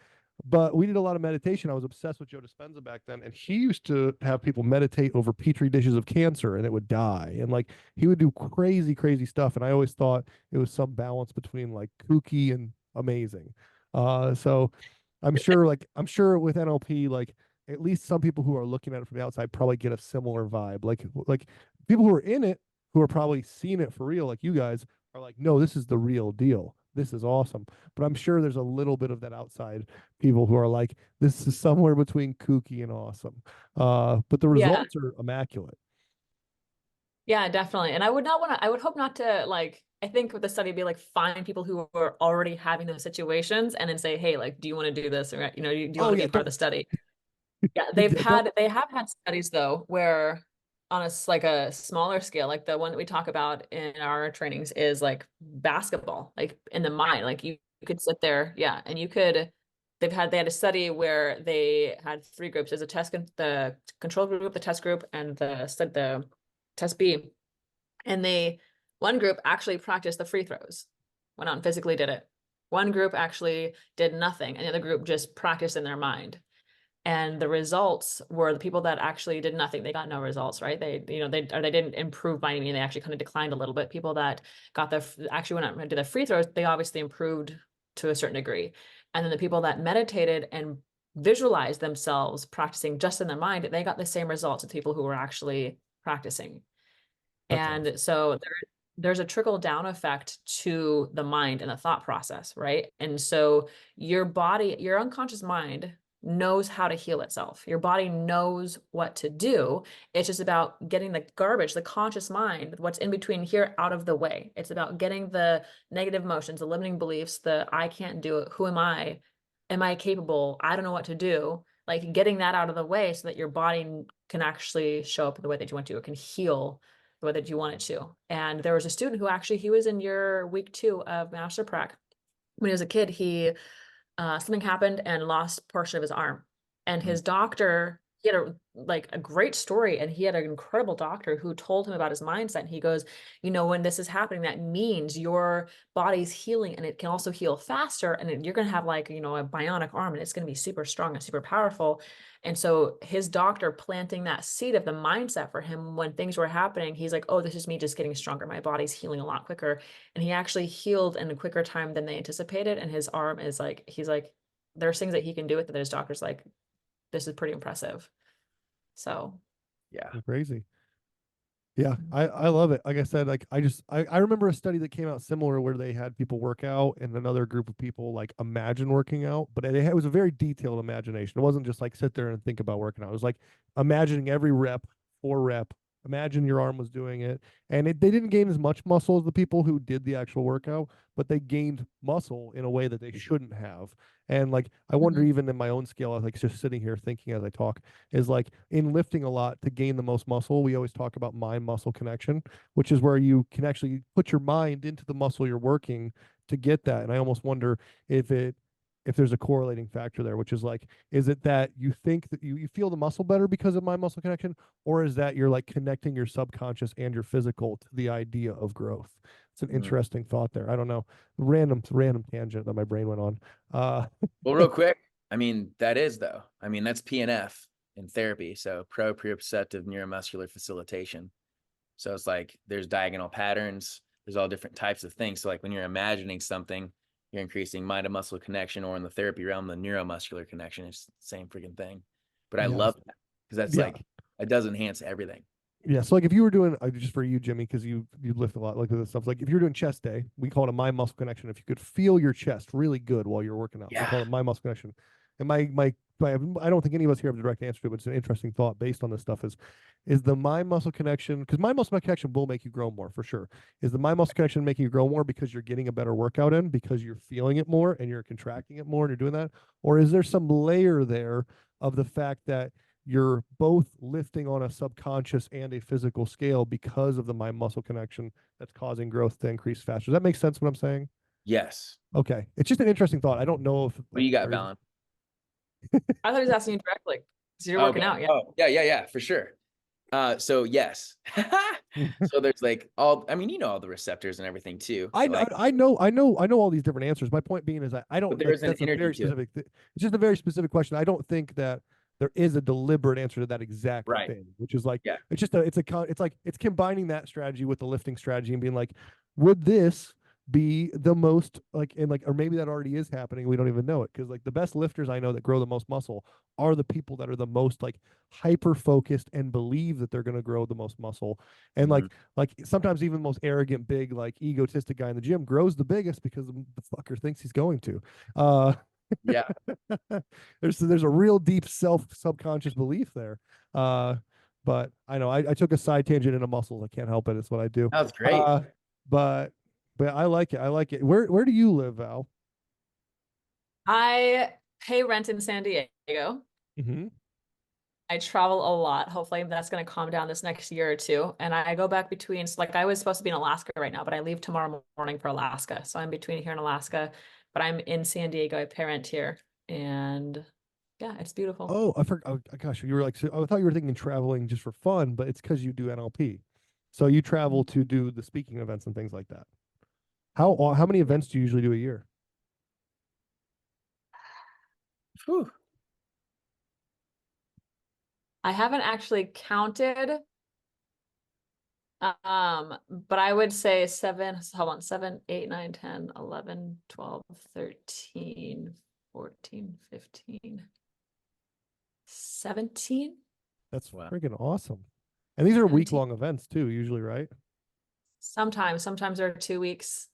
but we did a lot of meditation. I was obsessed with Joe Dispenza back then, and he used to have people meditate over petri dishes of cancer, and it would die. And like he would do crazy, crazy stuff. And I always thought it was some balance between like kooky and amazing. So I'm sure with NLP, like at least some people who are looking at it from the outside probably get a similar vibe. Like people who are in it, who are probably seeing it for real, like you guys, are like, no, this is the real deal. This is awesome. But I'm sure there's a little bit of that outside people who are like, this is somewhere between kooky and awesome. But the Yeah. results are immaculate. Yeah, definitely. And I would not want to, I would hope not to like, I think with the study be like find people who are already having those situations and then say, hey, like, do you want to do this? Or, you know, do you want Oh to be yeah, a part of don't the study? Yeah, don't. they have had studies though, where on like a smaller scale, like the one that we talk about in our trainings is like basketball, like in the mind, like you could sit there. Yeah. And you could, they had a study where they had three groups. There's a the control group, the test group, and the test B. And one group actually practiced the free throws, went out and physically did it. One group actually did nothing, and the other group just practiced in their mind. And the results were the people that actually did nothing. They got no results, right? They didn't improve by any means. They actually kind of declined a little bit. People that actually went out and did the free throws, they obviously improved to a certain degree. And then the people that meditated and visualized themselves practicing just in their mind, they got the same results as people who were actually practicing. That's awesome. And so there's a trickle down effect to the mind and the thought process, right? And so your body, your unconscious mind knows how to heal itself. Your body knows what to do. It's just about getting the garbage, the conscious mind, what's in between here, out of the way. It's about getting the negative emotions, the limiting beliefs, the I can't do it, who am I? Am I capable? I don't know what to do. Like getting that out of the way so that your body can actually show up the way that you want to. It can heal the way that you want it to. And there was a student who actually, he was in year week 2 of Master Prac. When he was a kid, something happened and lost a portion of his arm. And his doctor, he had a great story, and he had an incredible doctor who told him about his mindset. And he goes, you know, when this is happening, that means your body's healing, and it can also heal faster. And you're going to have like, you know, a bionic arm, and it's going to be super strong and super powerful. And so his doctor planting that seed of the mindset for him when things were happening, he's like, oh, this is me just getting stronger. My body's healing a lot quicker. And he actually healed in a quicker time than they anticipated. And his arm is like, he's like, there's things that he can do with it that his doctor's like, this is pretty impressive. So Yeah. Crazy. Yeah, I love it. Like I said, like I remember a study that came out similar where they had people work out and another group of people like imagine working out, but it was a very detailed imagination. It wasn't just like sit there and think about working out. It was like imagining every rep, 4 rep. Imagine your arm was doing it, and they didn't gain as much muscle as the people who did the actual workout, but they gained muscle in a way that they shouldn't have. And like I wonder, even in my own scale, I was like just sitting here thinking as I talk, is like in lifting a lot to gain the most muscle, we always talk about mind muscle connection, which is where you can actually put your mind into the muscle you're working to get that. And I almost wonder if there's a correlating factor there, which is like, is it that you think that you feel the muscle better because of mind muscle connection, or is that you're like connecting your subconscious and your physical to the idea of growth? It's an interesting thought there. I don't know. Random tangent that my brain went on. Well, real quick, I mean, that's PNF in therapy. So proprioceptive neuromuscular facilitation. So it's like there's diagonal patterns. There's all different types of things. So like when you're imagining something, you're increasing mind to muscle connection, or in the therapy realm, the neuromuscular connection. It's the same freaking thing. But I love that because that's like, it does enhance everything. Yeah. So like if you were doing, just for you, Jimmy, because you lift a lot like this stuff, like if you're doing chest day, we call it a mind muscle connection. If you could feel your chest really good while you're working out, we call it mind muscle connection. And I don't think any of us here have a direct answer to it, but it's an interesting thought based on this stuff is the mind muscle connection, because mind muscle connection will make you grow more for sure. Is the mind muscle connection making you grow more because you're getting a better workout in, because you're feeling it more and you're contracting it more and you're doing that? Or is there some layer there of the fact that you're both lifting on a subconscious and a physical scale because of the mind muscle connection that's causing growth to increase faster. Does that make sense what I'm saying? Yes. Okay. It's just an interesting thought. I don't know if What do you got, Valen? I thought he was asking you directly. So you're working out, yeah. Oh, yeah, for sure. So yes. So there's like I mean, you know, all the receptors and everything too. I So like, know all these different answers. My point being is I don't but there like is an that's a energy very to it. specific it's just a very specific question. I don't think that there is a deliberate answer to that exact Right. thing, which is like, Yeah. it's just it's combining that strategy with the lifting strategy and being like, would this be the most like, and like, or maybe that already is happening. We don't even know it. Cause like the best lifters I know that grow the most muscle are the people that are the most like hyper focused and believe that they're going to grow the most muscle. And like sometimes even the most arrogant, big, like egotistic guy in the gym grows the biggest because the fucker thinks he's going to. Yeah. There's a real deep subconscious belief there. But I know I took a side tangent into muscles. I can't help it. It's what I do. That was great. But I like it. I like it. Where do you live, Val? I pay rent in San Diego. Mm-hmm. I travel a lot. Hopefully that's going to calm down this next year or two. And I go back between, so like I was supposed to be in Alaska right now, but I leave tomorrow morning for Alaska. So I'm between here and Alaska, but I'm in San Diego. I pay rent here. And yeah, it's beautiful. Oh, I forgot. Oh, gosh, you were like, so I thought you were thinking traveling just for fun, but it's because you do NLP. So you travel to do the speaking events and things like that. How many events do you usually do a year? Whew. I haven't actually counted. But I would say 7, 8, 9, 10, 11, 12, 13, 14, 15, 17. That's Wow. freaking awesome. And these are 17. week-long events too, usually, right? Sometimes they're 2 weeks.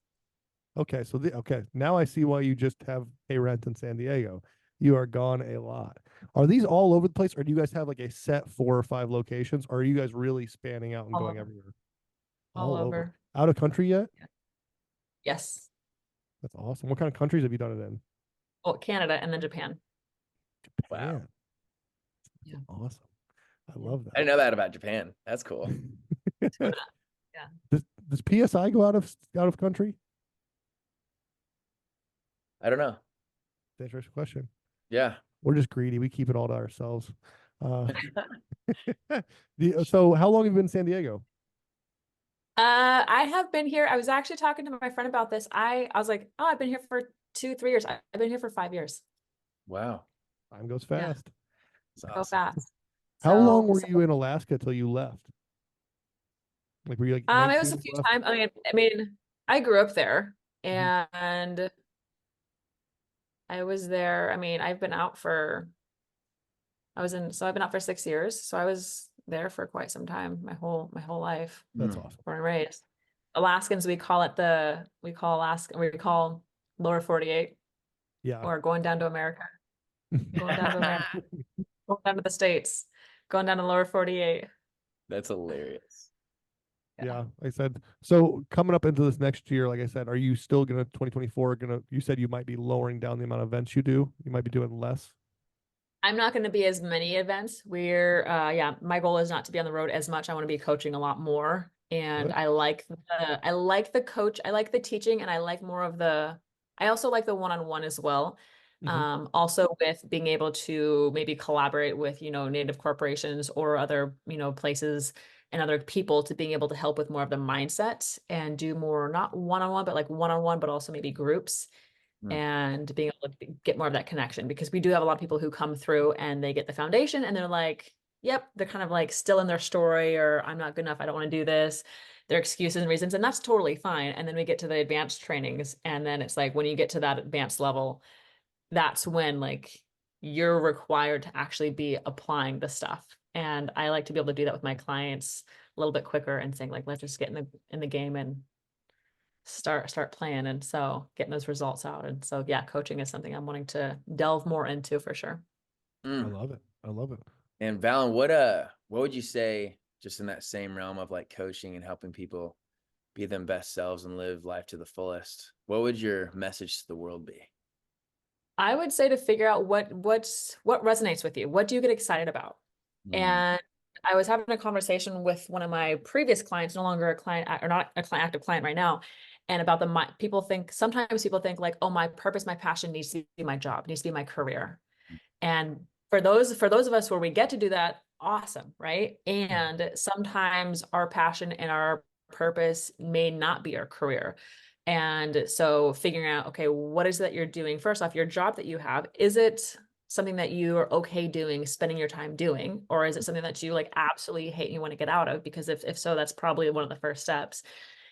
Okay, so okay, now I see why you just have a rent in San Diego. You are gone a lot. Are these all over the place, or do you guys have like a set 4 or 5 locations, or are you guys really spanning out and All going over. everywhere? All over. Out of country yet? Yes. That's awesome. What kind of countries have you done it in? Oh, Canada and then Japan. Japan. Wow. That's awesome. I love that. I didn't know that about Japan. That's cool. Yeah. Does PSI go out of country? I don't know. Interesting question. Yeah. We're just greedy. We keep it all to ourselves. So how long have you been in San Diego? I have been here. I was actually talking to my friend about this. I was like, oh, I've been here for 2, 3 years. I've been here for 5 years. Wow. Time goes fast. That's Go awesome. fast. How long were you in Alaska till you left? Like, were you like 19 it was a few times. I mean, I grew up there and I was there. I mean, I've been out for 6 years. So I was there for quite some time, my whole life. That's awesome. Born and raised. Alaskans, we call lower 48. Yeah. Or going down to America. Going down to America. Going down to the States. Going down to lower 48. That's hilarious. Yeah, I said, so coming up into this next year, like I said, are you still gonna 2024 you said you might be lowering down the amount of events you do? You might be doing less. I'm not going to be as many events. My goal is not to be on the road as much. I want to be coaching a lot more. And Good. I like the coach, I like the teaching, and I also like the one-on-one as well. Also with being able to maybe collaborate with, native corporations or other, places and other people to being able to help with more of the mindset and do more, not one-on-one, but like one-on-one, but also maybe groups and being able to get more of that connection, because we do have a lot of people who come through and they get the foundation and they're like, yep, they're kind of like still in their story, or I'm not good enough, I don't want to do this, their excuses and reasons, and that's totally fine. And then we get to the advanced trainings, and then it's like when you get to that advanced level, that's when like you're required to actually be applying the stuff. And I like to be able to do that with my clients a little bit quicker and saying like, let's just get in the game and start playing. And so getting those results out. And so, yeah, coaching is something I'm wanting to delve more into for sure. I love it. I love it. And Valen, what would you say, just in that same realm of like coaching and helping people be their best selves and live life to the fullest, what would your message to the world be? I would say to figure out what resonates with you. What do you get excited about? Mm. And I was having a conversation with one of my previous clients, no longer a client or not a client, active client right now. And about sometimes people think like, oh, my purpose, my passion needs to be my job, needs to be my career. And for those of us where we get to do that, awesome, right? And sometimes our passion and our purpose may not be our career. And so figuring out, okay, what is it that you're doing? First off, your job that you have, is it something that you are okay doing, spending your time doing, or is it something that you like absolutely hate and you want to get out of? Because if so, that's probably one of the first steps.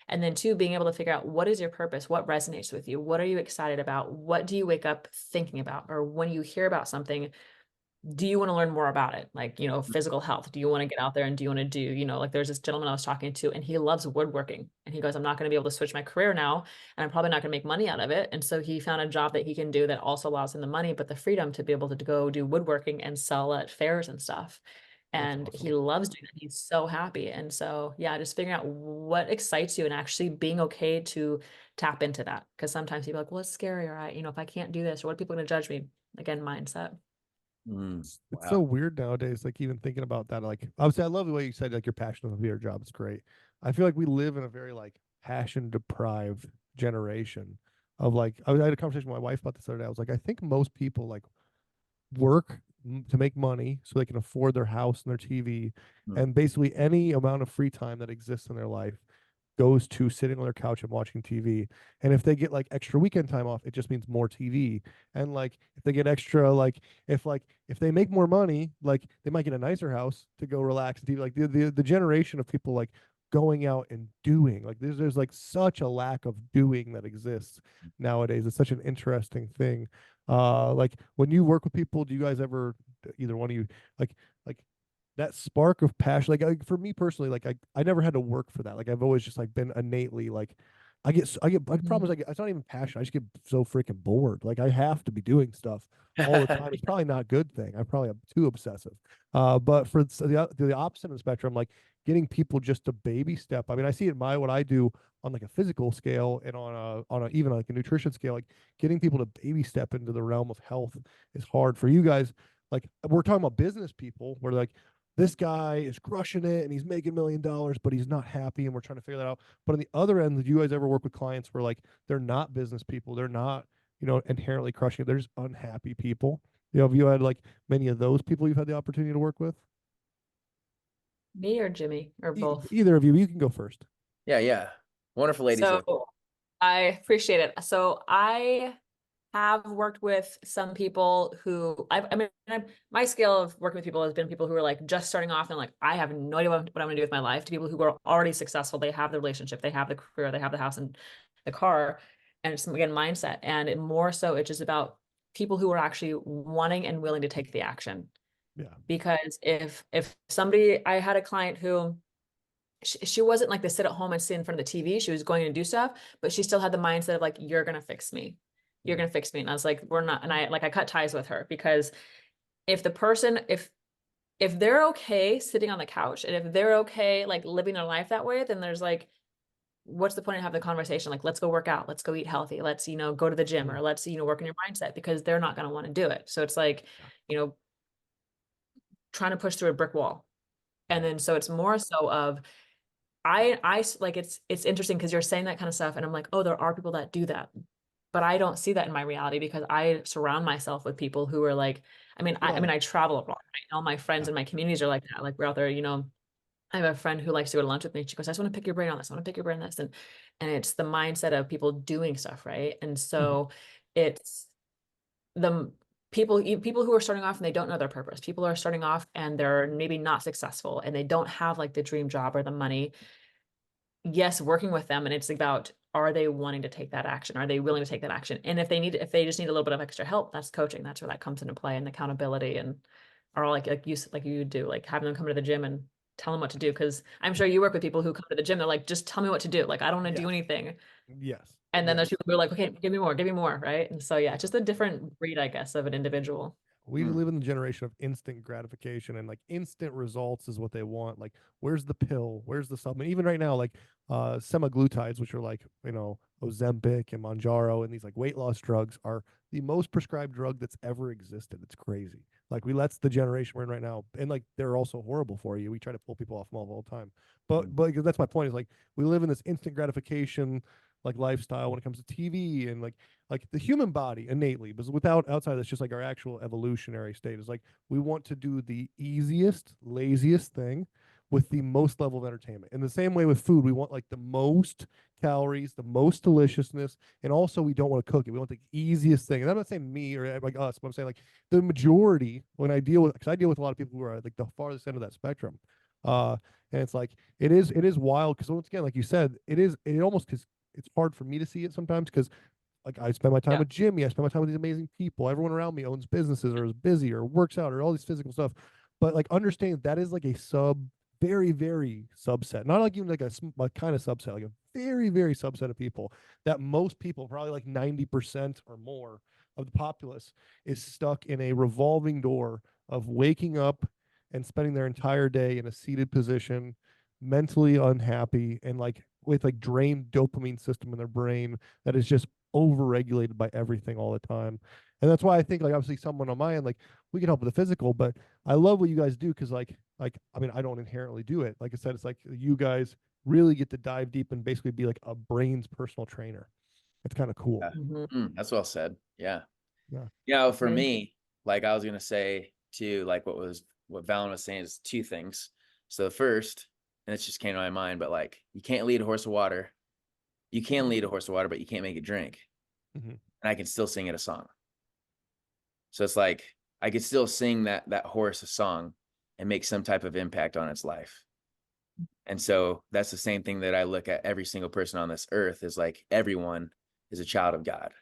And then two, being able to figure out what is your purpose, what resonates with you, what are you excited about, what do you wake up thinking about, or when you hear about something, do you want to learn more about it? Like, physical health. Do you want to get out there and do you want to do, like there's this gentleman I was talking to and he loves woodworking and he goes, I'm not going to be able to switch my career now and I'm probably not going to make money out of it. And so he found a job that he can do that also allows him the money, but the freedom to be able to go do woodworking and sell at fairs and stuff. And That's he awesome. loves doing it. He's so happy. And so, yeah, just figuring out what excites you and actually being okay to tap into that. Because sometimes people are like, well, it's scary. Or if I can't do this, or what are people going to judge me? Again, mindset. It's Wow. so weird nowadays, like even thinking about that. Like obviously I love the way you said like you're passionate about your job. It's great. I feel like we live in a very like passion deprived generation of like I had a conversation with my wife about this the other day. I was like, I think most people like work to make money so they can afford their house and their TV Mm. and basically any amount of free time that exists in their life goes to sitting on their couch and watching TV. And if they get like extra weekend time off, it just means more TV. And like if they get extra if they make more money, like they might get a nicer house to go relax and TV. Like the generation of people like going out and doing like there's like such a lack of doing that exists nowadays. It's such an interesting thing. Like when you work with people, do you guys ever either one of you like that spark of passion for me personally like I never had to work for that like I've always just like been innately like my problem is it's not even passion. I just get so freaking bored. Like I have to be doing stuff all the time. It's probably not a good thing. I probably am too obsessive. But for the opposite of the spectrum, like getting people just to baby step. I mean, I see it in what I do on like a physical scale and on a even like a nutrition scale, like getting people to baby step into the realm of health is hard for you guys. Like we're talking about business people where like this guy is crushing it and he's making $1 million, but he's not happy, and we're trying to figure that out. But on the other end, do you guys ever work with clients where like they're not business people, they're not, inherently crushing it, they're just unhappy people? Have you had like many of those people you've had the opportunity to work with? Me or Jimmy or both? Either of you, you can go first. Yeah. Wonderful ladies. So I appreciate it. So I have worked with some people who my scale of working with people has been people who are like just starting off and like, I have no idea what I'm going to do with my life, to people who are already successful. They have the relationship, they have the career, they have the house and the car. And it's again, mindset. And more so it's just about people who are actually wanting and willing to take the action. Yeah. Because if I had a client who she wasn't like the sit at home and sit in front of the TV. She was going to do stuff, but she still had the mindset of like, you're going to fix me. You're going to fix me. And I was like, we're not. And I cut ties with her because if the person, if they're okay sitting on the couch and if they're okay, like living their life that way, then there's like, what's the point of having the conversation? Like, let's go work out. Let's go eat healthy. Let's, go to the gym or let's, work on your mindset, because they're not going to want to do it. So it's like, trying to push through a brick wall. And then, so it's more so of, I like, it's interesting because you're saying that kind of stuff. And I'm like, oh, there are people that do that, but I don't see that in my reality because I surround myself with people who are like, I travel abroad, right? All my friends and my communities are like that. Like we're out there, I have a friend who likes to go to lunch with me. She goes, I just want to pick your brain on this. I want to pick your brain on this. And it's the mindset of people doing stuff. Right. And so it's the people who are starting off and they don't know their purpose. People are starting off and they're maybe not successful and they don't have like the dream job or the money. Yes, working with them, and it's about, are they wanting to take that action? Are they willing to take that action? And if they just need a little bit of extra help, that's coaching. That's where that comes into play, and accountability, and are like you do, like having them come to the gym and tell them what to do. Because I'm sure you work with people who come to the gym, they're like, just tell me what to do. Like I don't want to do anything. Yes. And then there's people who are like, okay, give me more, right? And so yeah, just a different breed, I guess, of an individual. We live in the generation of instant gratification and like instant results is what they want. Like, where's the pill? Where's the supplement? Even right now, like semaglutides, which are like, Ozempic and Manjaro and these like weight loss drugs are the most prescribed drug that's ever existed. It's crazy. Like that's the generation we're in right now. And like, they're also horrible for you. We try to pull people off them all the time. But that's my point, is like, we live in this instant gratification, like lifestyle when it comes to TV, and like the human body innately, but without outside, that's just like our actual evolutionary state is like, we want to do the easiest, laziest thing with the most level of entertainment. In the same way with food, we want like the most calories, the most deliciousness, and also we don't want to cook it. We want the easiest thing. And I'm not saying me or like us, but I'm saying like the majority, when I deal with, because I deal with a lot of people who are like the farthest end of that spectrum. And it's like, it is wild, because once again, like you said, it almost, because it's hard for me to see it sometimes, because like I spend my time with Jimmy, I spend my time with these amazing people. Everyone around me owns businesses or is busy or works out or all these physical stuff. But like, understand that is like a very, very subset, not like even like a kind of subset, like a very, very subset of people, that most people, probably like 90% or more of the populace, is stuck in a revolving door of waking up and spending their entire day in a seated position, mentally unhappy, and like with like drained dopamine system in their brain that is just overregulated by everything all the time. And that's why I think, like, obviously someone on my end, like, we can help with the physical, but I love what you guys do, because I mean, I don't inherently do it. Like I said, it's like you guys really get to dive deep and basically be like a brain's personal trainer. It's kind of cool. That's well said. Yeah. Yeah. You know, for me, like I was going to say too, like what Valen was saying is two things. So the first, and it just came to my mind, but like, you can't lead a horse to water. You can lead a horse to water, but you can't make it drink. And I can still sing it a song. So it's like, I could still sing that horse a song and make some type of impact on its life. And so that's the same thing that I look at every single person on this earth, is like, everyone is a child of God.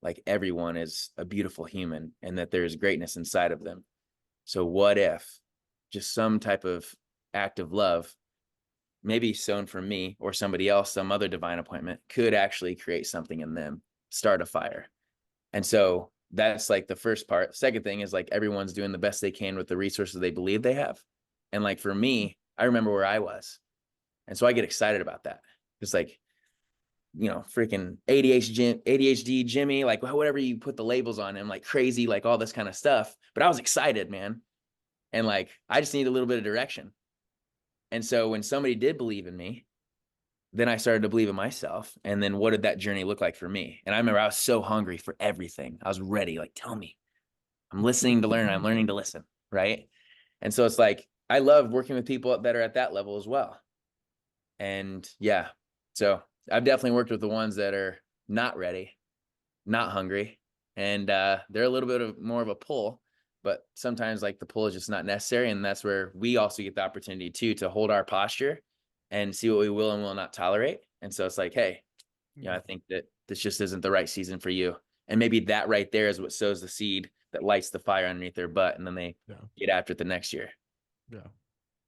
Like, everyone is a beautiful human, and that there's greatness inside of them. So what if just some type of act of love, maybe sown from me or somebody else, some other divine appointment, could actually create something in them, start a fire. And so that's like the first part. The second thing is like, everyone's doing the best they can with the resources they believe they have. And like, for me, I remember where I was. And so I get excited about that. It's like, you know, freaking ADHD Jimmy, like whatever you put the labels on him, like crazy, like all this kind of stuff. But I was excited, man. And like, I just need a little bit of direction. And so when somebody did believe in me, then I started to believe in myself. And then what did that journey look like for me? And I remember I was so hungry for everything. I was ready, like, tell me. I'm listening to learn. I'm learning to listen, right? And so it's like, I love working with people that are at that level as well. And yeah, so I've definitely worked with the ones that are not ready, not hungry, and they're a little bit more of a pull, but sometimes like the pull is just not necessary. And that's where we also get the opportunity too, to hold our posture and see what we will and will not tolerate. And so it's like, hey, you know, I think that this just isn't the right season for you. And maybe that right there is what sows the seed that lights the fire underneath their butt. And then they get after it the next year. Yeah.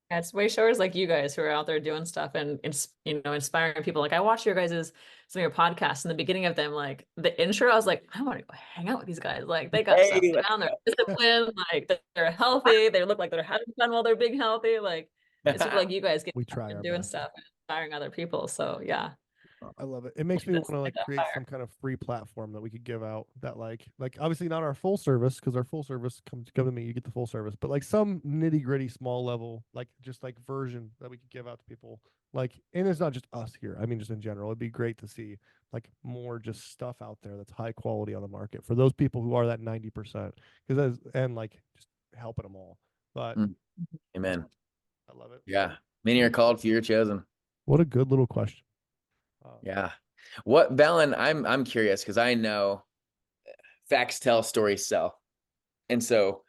Yeah, it's way showers like you guys who are out there doing stuff and you know, inspiring people. Like, I watched your guys' some of your podcasts. In the beginning of them, like the intro, I was like, I want to go hang out with these guys. Like, they got stuff down, they're disciplined, like they're healthy, they look like they're having fun while they're being healthy. Like, it's people like you guys We try our doing best. stuff and inspiring other people. So yeah. I love it. It makes me want to like create some kind of free platform that we could give out, that like obviously not our full service, because our full service come to me, you get the full service, but like some nitty gritty small level, like just like version that we could give out to people. Like, and it's not just us here. I mean, just in general, it'd be great to see like more just stuff out there that's high quality on the market for those people who are that 90%, because and like just helping them all. But amen. I love it. Yeah. Many are called, few are chosen. What a good little question. Yeah. What, Valen, I'm curious, because I know facts tell, stories sell. And so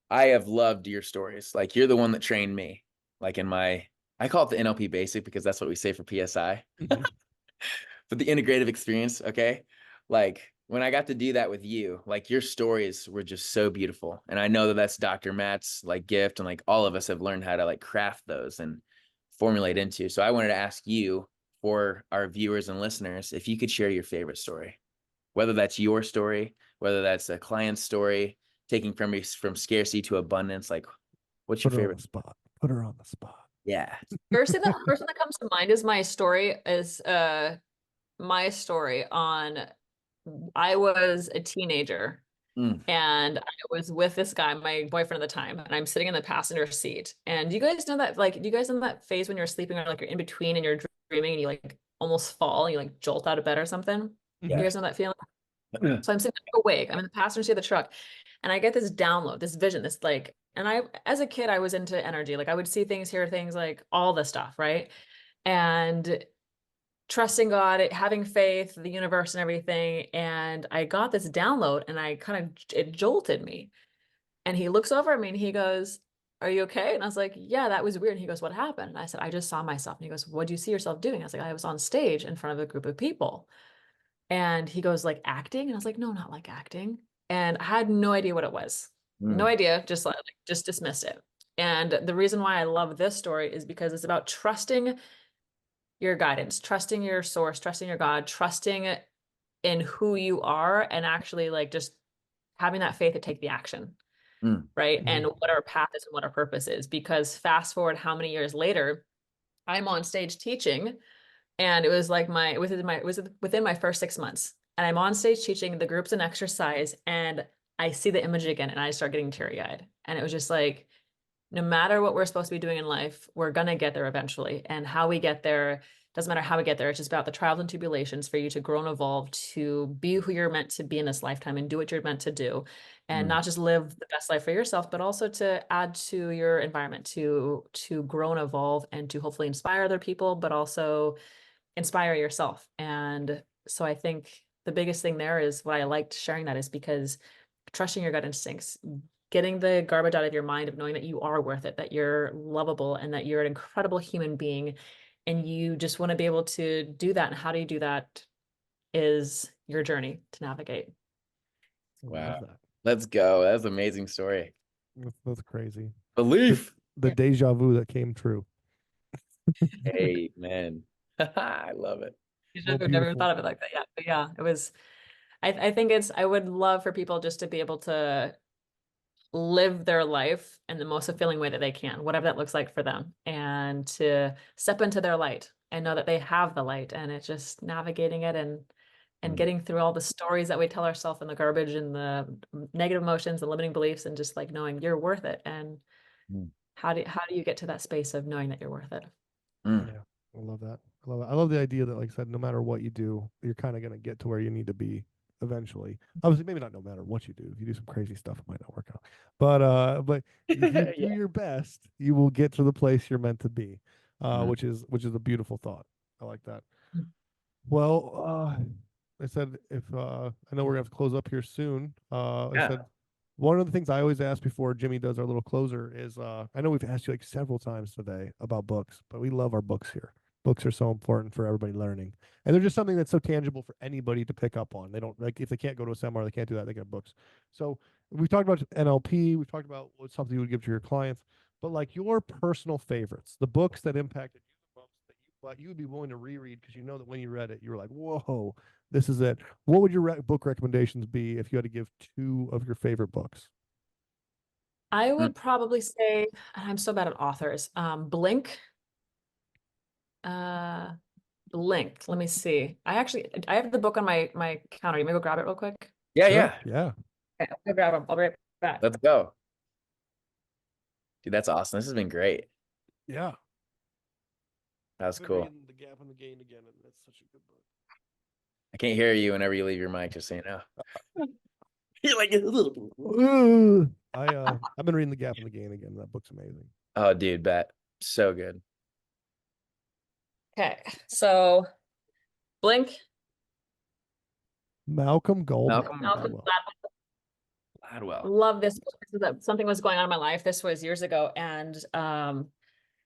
I have loved your stories. Like, you're the one that trained me. Like I call it the NLP basic, because that's what we say for PSI. But the integrative experience, okay? Like, when I got to do that with you, like, your stories were just so beautiful. And I know that that's Dr. Matt's like gift, and like all of us have learned how to like craft those and formulate into. So I wanted to ask you, for our viewers and listeners, if you could share your favorite story, whether that's your story, whether that's a client's story, taking from scarcity to abundance. Like, what's your favorite spot? Put her on the spot. Yeah. First thing that comes to mind is my story on, I was a teenager And I was with this guy, my boyfriend at the time, and I'm sitting in the passenger seat. And do you guys know that, like, do you guys know that phase when you're sleeping or like you're in between and you're dreaming and you like almost fall and you like jolt out of bed or something? You Yeah. guys know that feeling? So I'm sitting awake. I'm in the passenger seat of the truck, and I get this download, this vision, this like, and I, as a kid, I was into energy. Like I would see things, hear things, like all this stuff, right? And trusting God, having faith, the universe and everything. And I got this download and I kind of, it jolted me. And he looks over at me and he goes, "Are you okay?" And I was like, "Yeah, that was weird." And he goes, "What happened?" And I said, "I just saw myself." And he goes, "What do you see yourself doing?" I was like, "I was on stage in front of a group of people." And he goes, "Like acting?" And I was like, "No, not like acting." And I had no idea what it was. No idea, just like just dismissed it. And the reason why I love this story is because it's about trusting your guidance, trusting your source, trusting your God, trusting in who you are, and actually like just having that faith to take the action, right? And what our path is and what our purpose is. Because fast forward how many years later, I'm on stage teaching, and it was like it was within my first 6 months, and I'm on stage teaching the groups an exercise, and I see the image again, and I start getting teary-eyed, and it was just like, no matter what we're supposed to be doing in life, we're going to get there eventually. And how we get there doesn't matter how we get there. It's just about the trials and tribulations for you to grow and evolve, to be who you're meant to be in this lifetime and do what you're meant to do. And not just live the best life for yourself, but also to add to your environment, to grow and evolve, and to hopefully inspire other people, but also inspire yourself. And so I think the biggest thing there is why I liked sharing that is because trusting your gut instincts, getting the garbage out of your mind of knowing that you are worth it, that you're lovable, and that you're an incredible human being. And you just want to be able to do that. And how do you do that is your journey to navigate. Wow. Let's go. That's an amazing story. That's crazy. Belief. The deja vu that came true. Amen. I love it. I've never even thought of it like that. Yeah. But yeah, it was, I think I would love for people just to be able to live their life in the most fulfilling way that they can, whatever that looks like for them, and to step into their light and know that they have the light, and it's just navigating it and getting through all the stories that we tell ourselves and the garbage and the negative emotions and limiting beliefs, and just like knowing you're worth it. And how do you get to that space of knowing that you're worth it? Yeah, I love that. I love it. I love the idea that, like I said, no matter what you do, you're kind of going to get to where you need to be eventually. Obviously, maybe not no matter what you do. If you do some crazy stuff, it might not work out. But if you do your best, you will get to the place you're meant to be, which is a beautiful thought. I like that. Well, I said if I know we're gonna have to close up here soon. I said one of the things I always ask before Jimmy does our little closer is I know we've asked you like several times today about books, but we love our books here. Books are so important for everybody learning, and they're just something that's so tangible for anybody to pick up on. They don't, like, if they can't go to a seminar, they can't do that, they get books. So we've talked about NLP, we've talked about what's something you would give to your clients, but like your personal favorites, the books that impacted you the most, that you would be willing to reread because you know that when you read it, you were like, whoa, this is it. What would your book recommendations be if you had to give two of your favorite books? I would probably say, and I'm so bad at authors, Blink. Blink. Let me see. I have the book on my counter. You may go grab it real quick. Yeah, Sure. yeah. Okay, I'll go grab them. I'll be right back. Let's go. Dude, that's awesome. This has been great. Yeah. That's cool. The Gap and the Gain again, and that's such a good book. I can't hear you whenever you leave your mic, just so you know. You're like, I've been reading The Gap and the Gain again. That book's amazing. Oh, dude, bet. So good. Okay, so Blink. Malcolm Gladwell. Gladwell. Love this book. Something was going on in my life. This was years ago, and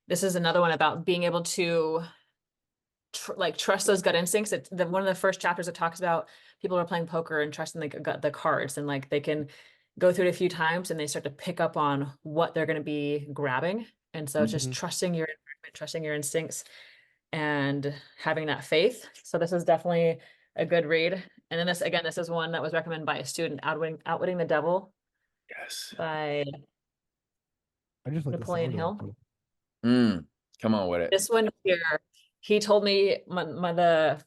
this is another one about being able to trust those gut instincts. One of the first chapters, it talks about people are playing poker and trusting the cards, and like they can go through it a few times and they start to pick up on what they're going to be grabbing. And so just trusting your environment, trusting your instincts, and having that faith. So this is definitely a good read. And then this is one that was recommended by a student, Outwitting the Devil. Yes. By I just like Napoleon Hill. Come on with it. This one here, he told me, the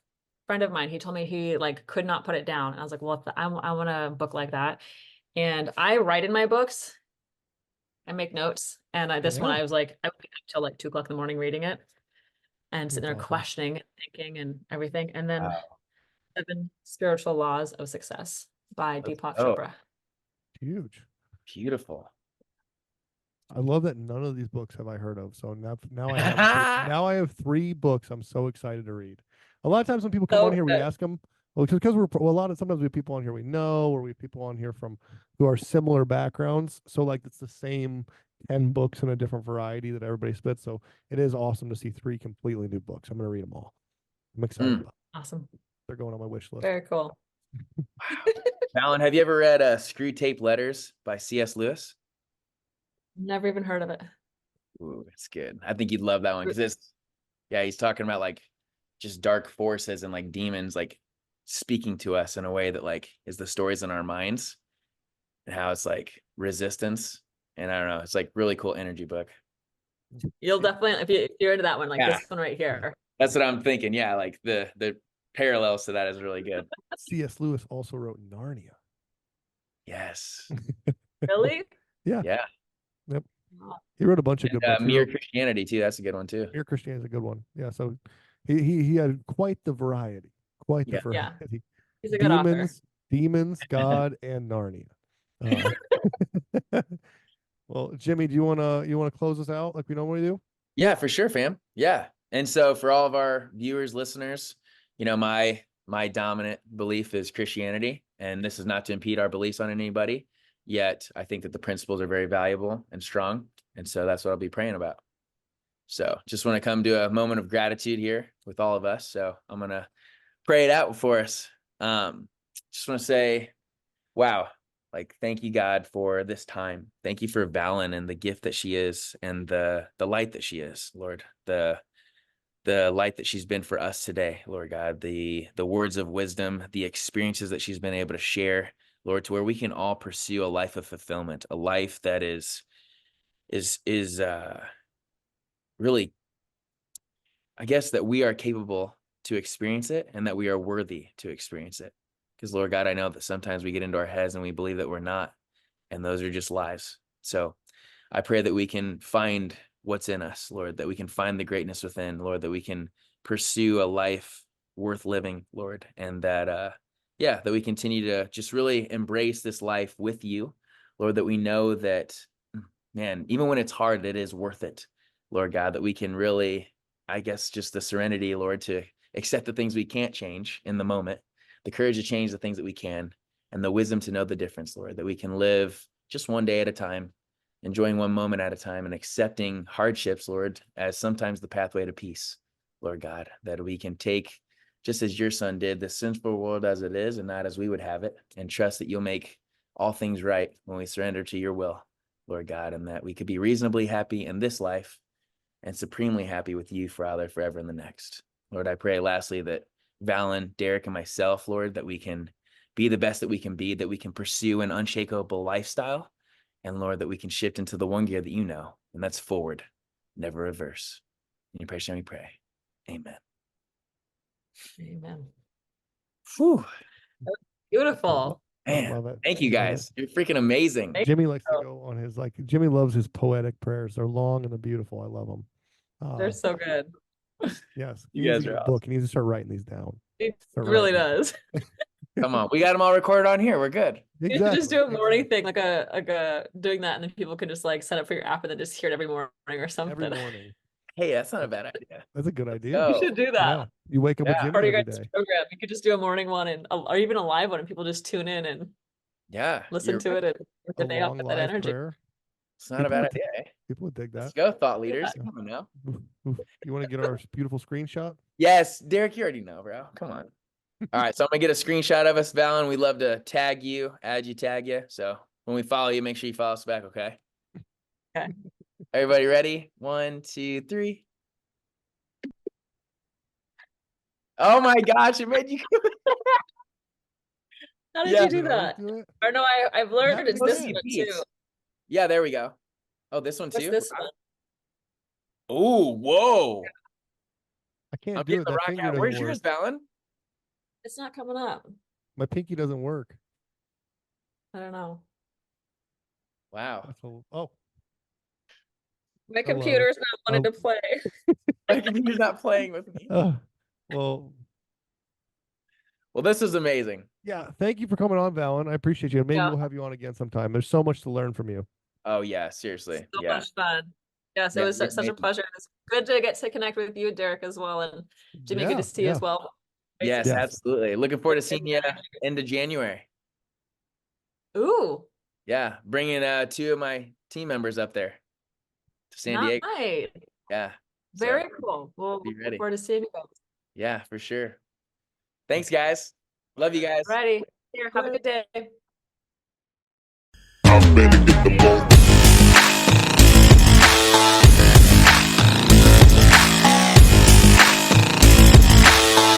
friend of mine, he told me he like could not put it down. And I was like, well, I want a book like that. And I write in my books. I make notes. And this one, Yeah. I was like, I would be up till like 2 o'clock in the morning reading it and sitting there That's awesome. questioning and thinking and everything. And then Wow. 7 Spiritual Laws of Success by Let's Deepak go. Chopra. Huge. Beautiful. I love that none of these books have I heard of. So now I have now I have 3 books I'm so excited to read. A lot of times when people come So on here, we good. ask them, well, because a lot of sometimes we have people on here we know, or we have people on here from who are similar backgrounds. So like it's the same 10 books in a different variety that everybody spits. So it is awesome to see 3 completely new books. I'm going to read them all. I'm excited about it. Awesome. They're going on my wish list. Very cool. Valen, have you ever read Screw Tape Letters by C.S. Lewis? Never even heard of it. Ooh, it's good. I think you'd love that one because he's talking about like just dark forces and like demons like speaking to us in a way that like is the stories in our minds and how it's like resistance. And I don't know, it's like really cool energy book. You'll definitely, if you're into that one, like Yeah. this one right here. That's what I'm thinking. Yeah, like the parallels to that is really good. C.S. Lewis also wrote Narnia. Yes. Really? Yeah. Yeah. Yep. Wow. He wrote a bunch of good books. Mere Christianity too. That's a good one too. Mere Christianity is a good one. Yeah. So he had quite the variety. Quite the Yeah. variety. He's a good author. Demons, God, and Narnia. Well, Jimmy, do you wanna close us out like we normally do? Yeah, for sure, fam. Yeah. And so for all of our viewers, listeners, you know, my dominant belief is Christianity, and this is not to impede our beliefs on anybody. Yet I think that the principles are very valuable and strong. And so that's what I'll be praying about. So just want to come to a moment of gratitude here with all of us. So I'm going to pray it out for us. Just want to say, wow, like, thank you, God, for this time. Thank you for Valen and the gift that she is and the light that she is, Lord, the light that she's been for us today, Lord God, the words of wisdom, the experiences that she's been able to share, Lord, to where we can all pursue a life of fulfillment, a life that is really, I guess, that we are capable to experience it and that we are worthy to experience it. Because Lord God, I know that sometimes we get into our heads and we believe that we're not, and those are just lies. So I pray that we can find what's in us, Lord, that we can find the greatness within, Lord, that we can pursue a life worth living, Lord, and that, that we continue to just really embrace this life with you, Lord, that we know that, man, even when it's hard, it is worth it, Lord God, that we can really, I guess, just the serenity, Lord, to accept the things we can't change in the moment, the courage to change the things that we can, and the wisdom to know the difference, Lord, that we can live just one day at a time, enjoying one moment at a time, and accepting hardships, Lord, as sometimes the pathway to peace, Lord God, that we can take, just as your son did, the sinful world as it is and not as we would have it, and trust that you'll make all things right when we surrender to your will, Lord God, and that we could be reasonably happy in this life and supremely happy with you, Father, forever in the next. Lord, I pray lastly that Valen, Derek, and myself, Lord, that we can be the best that we can be, that we can pursue an unshakable lifestyle, and Lord, that we can shift into the one gear that you know, and that's forward, never reverse. In your precious name we pray. Amen. Amen. Whew. Beautiful. Man, I love it. thank you guys. You're freaking amazing. Jimmy likes to go on his Jimmy loves his poetic prayers. They're long and they're beautiful. I love them. They're so good. Yes, You he needs guys to get are a book. He needs to start writing these down. It Start really writing. does. Come on, we got them all recorded on here. We're good. You should just do a morning thing, like a doing that, and then people can just like sign up for your app and then just hear it every morning or something. Every morning. Hey, that's not a bad idea. That's a good idea. go. You should do that. Yeah. You wake up with Yeah. Jimmy Part of your every guys' day. program. You could just do a morning one or even a live one, and people just tune in and Yeah, listen to it and get the A day off long with that live energy. prayer. It's not a bad idea. Eh? People would dig Let's that. go, thought leaders. Come on now. You want to get our beautiful screenshot? Yes, Derek, you already know, bro. Come on. All right, so I'm gonna get a screenshot of us, Valen. We'd love to tag you, add you, tag you. So when we follow you, make sure you follow us back, okay? Okay. Everybody ready? 1, 2, 3. Oh my gosh, it made you. How did Yeah. you do that? Or no, I've learned it's this one too. Yeah, there we go. Oh, this one What's too? this one? Oh, whoa. I can't I'm do getting it. the That rock finger out. doesn't Where's work. yours, Valen? It's not coming up. My pinky doesn't work. I don't know. Wow. Oh, My Hello. computer's not wanting to play. My computer's not playing with me. well, this is amazing. yeah. Thank you for coming on, Valen. I appreciate you. Maybe Yeah. we'll have you on again sometime. There's so much to learn from you. Oh yeah, seriously. So Yeah. much fun. Yes, it Yeah, was you're such a amazing. pleasure. It's good to get to connect with you, Derek, as well. And Jimmy, good to see you as well. Yes, Yes. absolutely. Looking forward to seeing you into January. Ooh. Yeah, bringing 2 of my team members up there to San Diego. Nice. Yeah. Very cool. We'll be look ready. forward to seeing you guys. Yeah, for sure. Thanks, guys. Love you guys. Ready. Here, have a good day. I'm ready to get the ball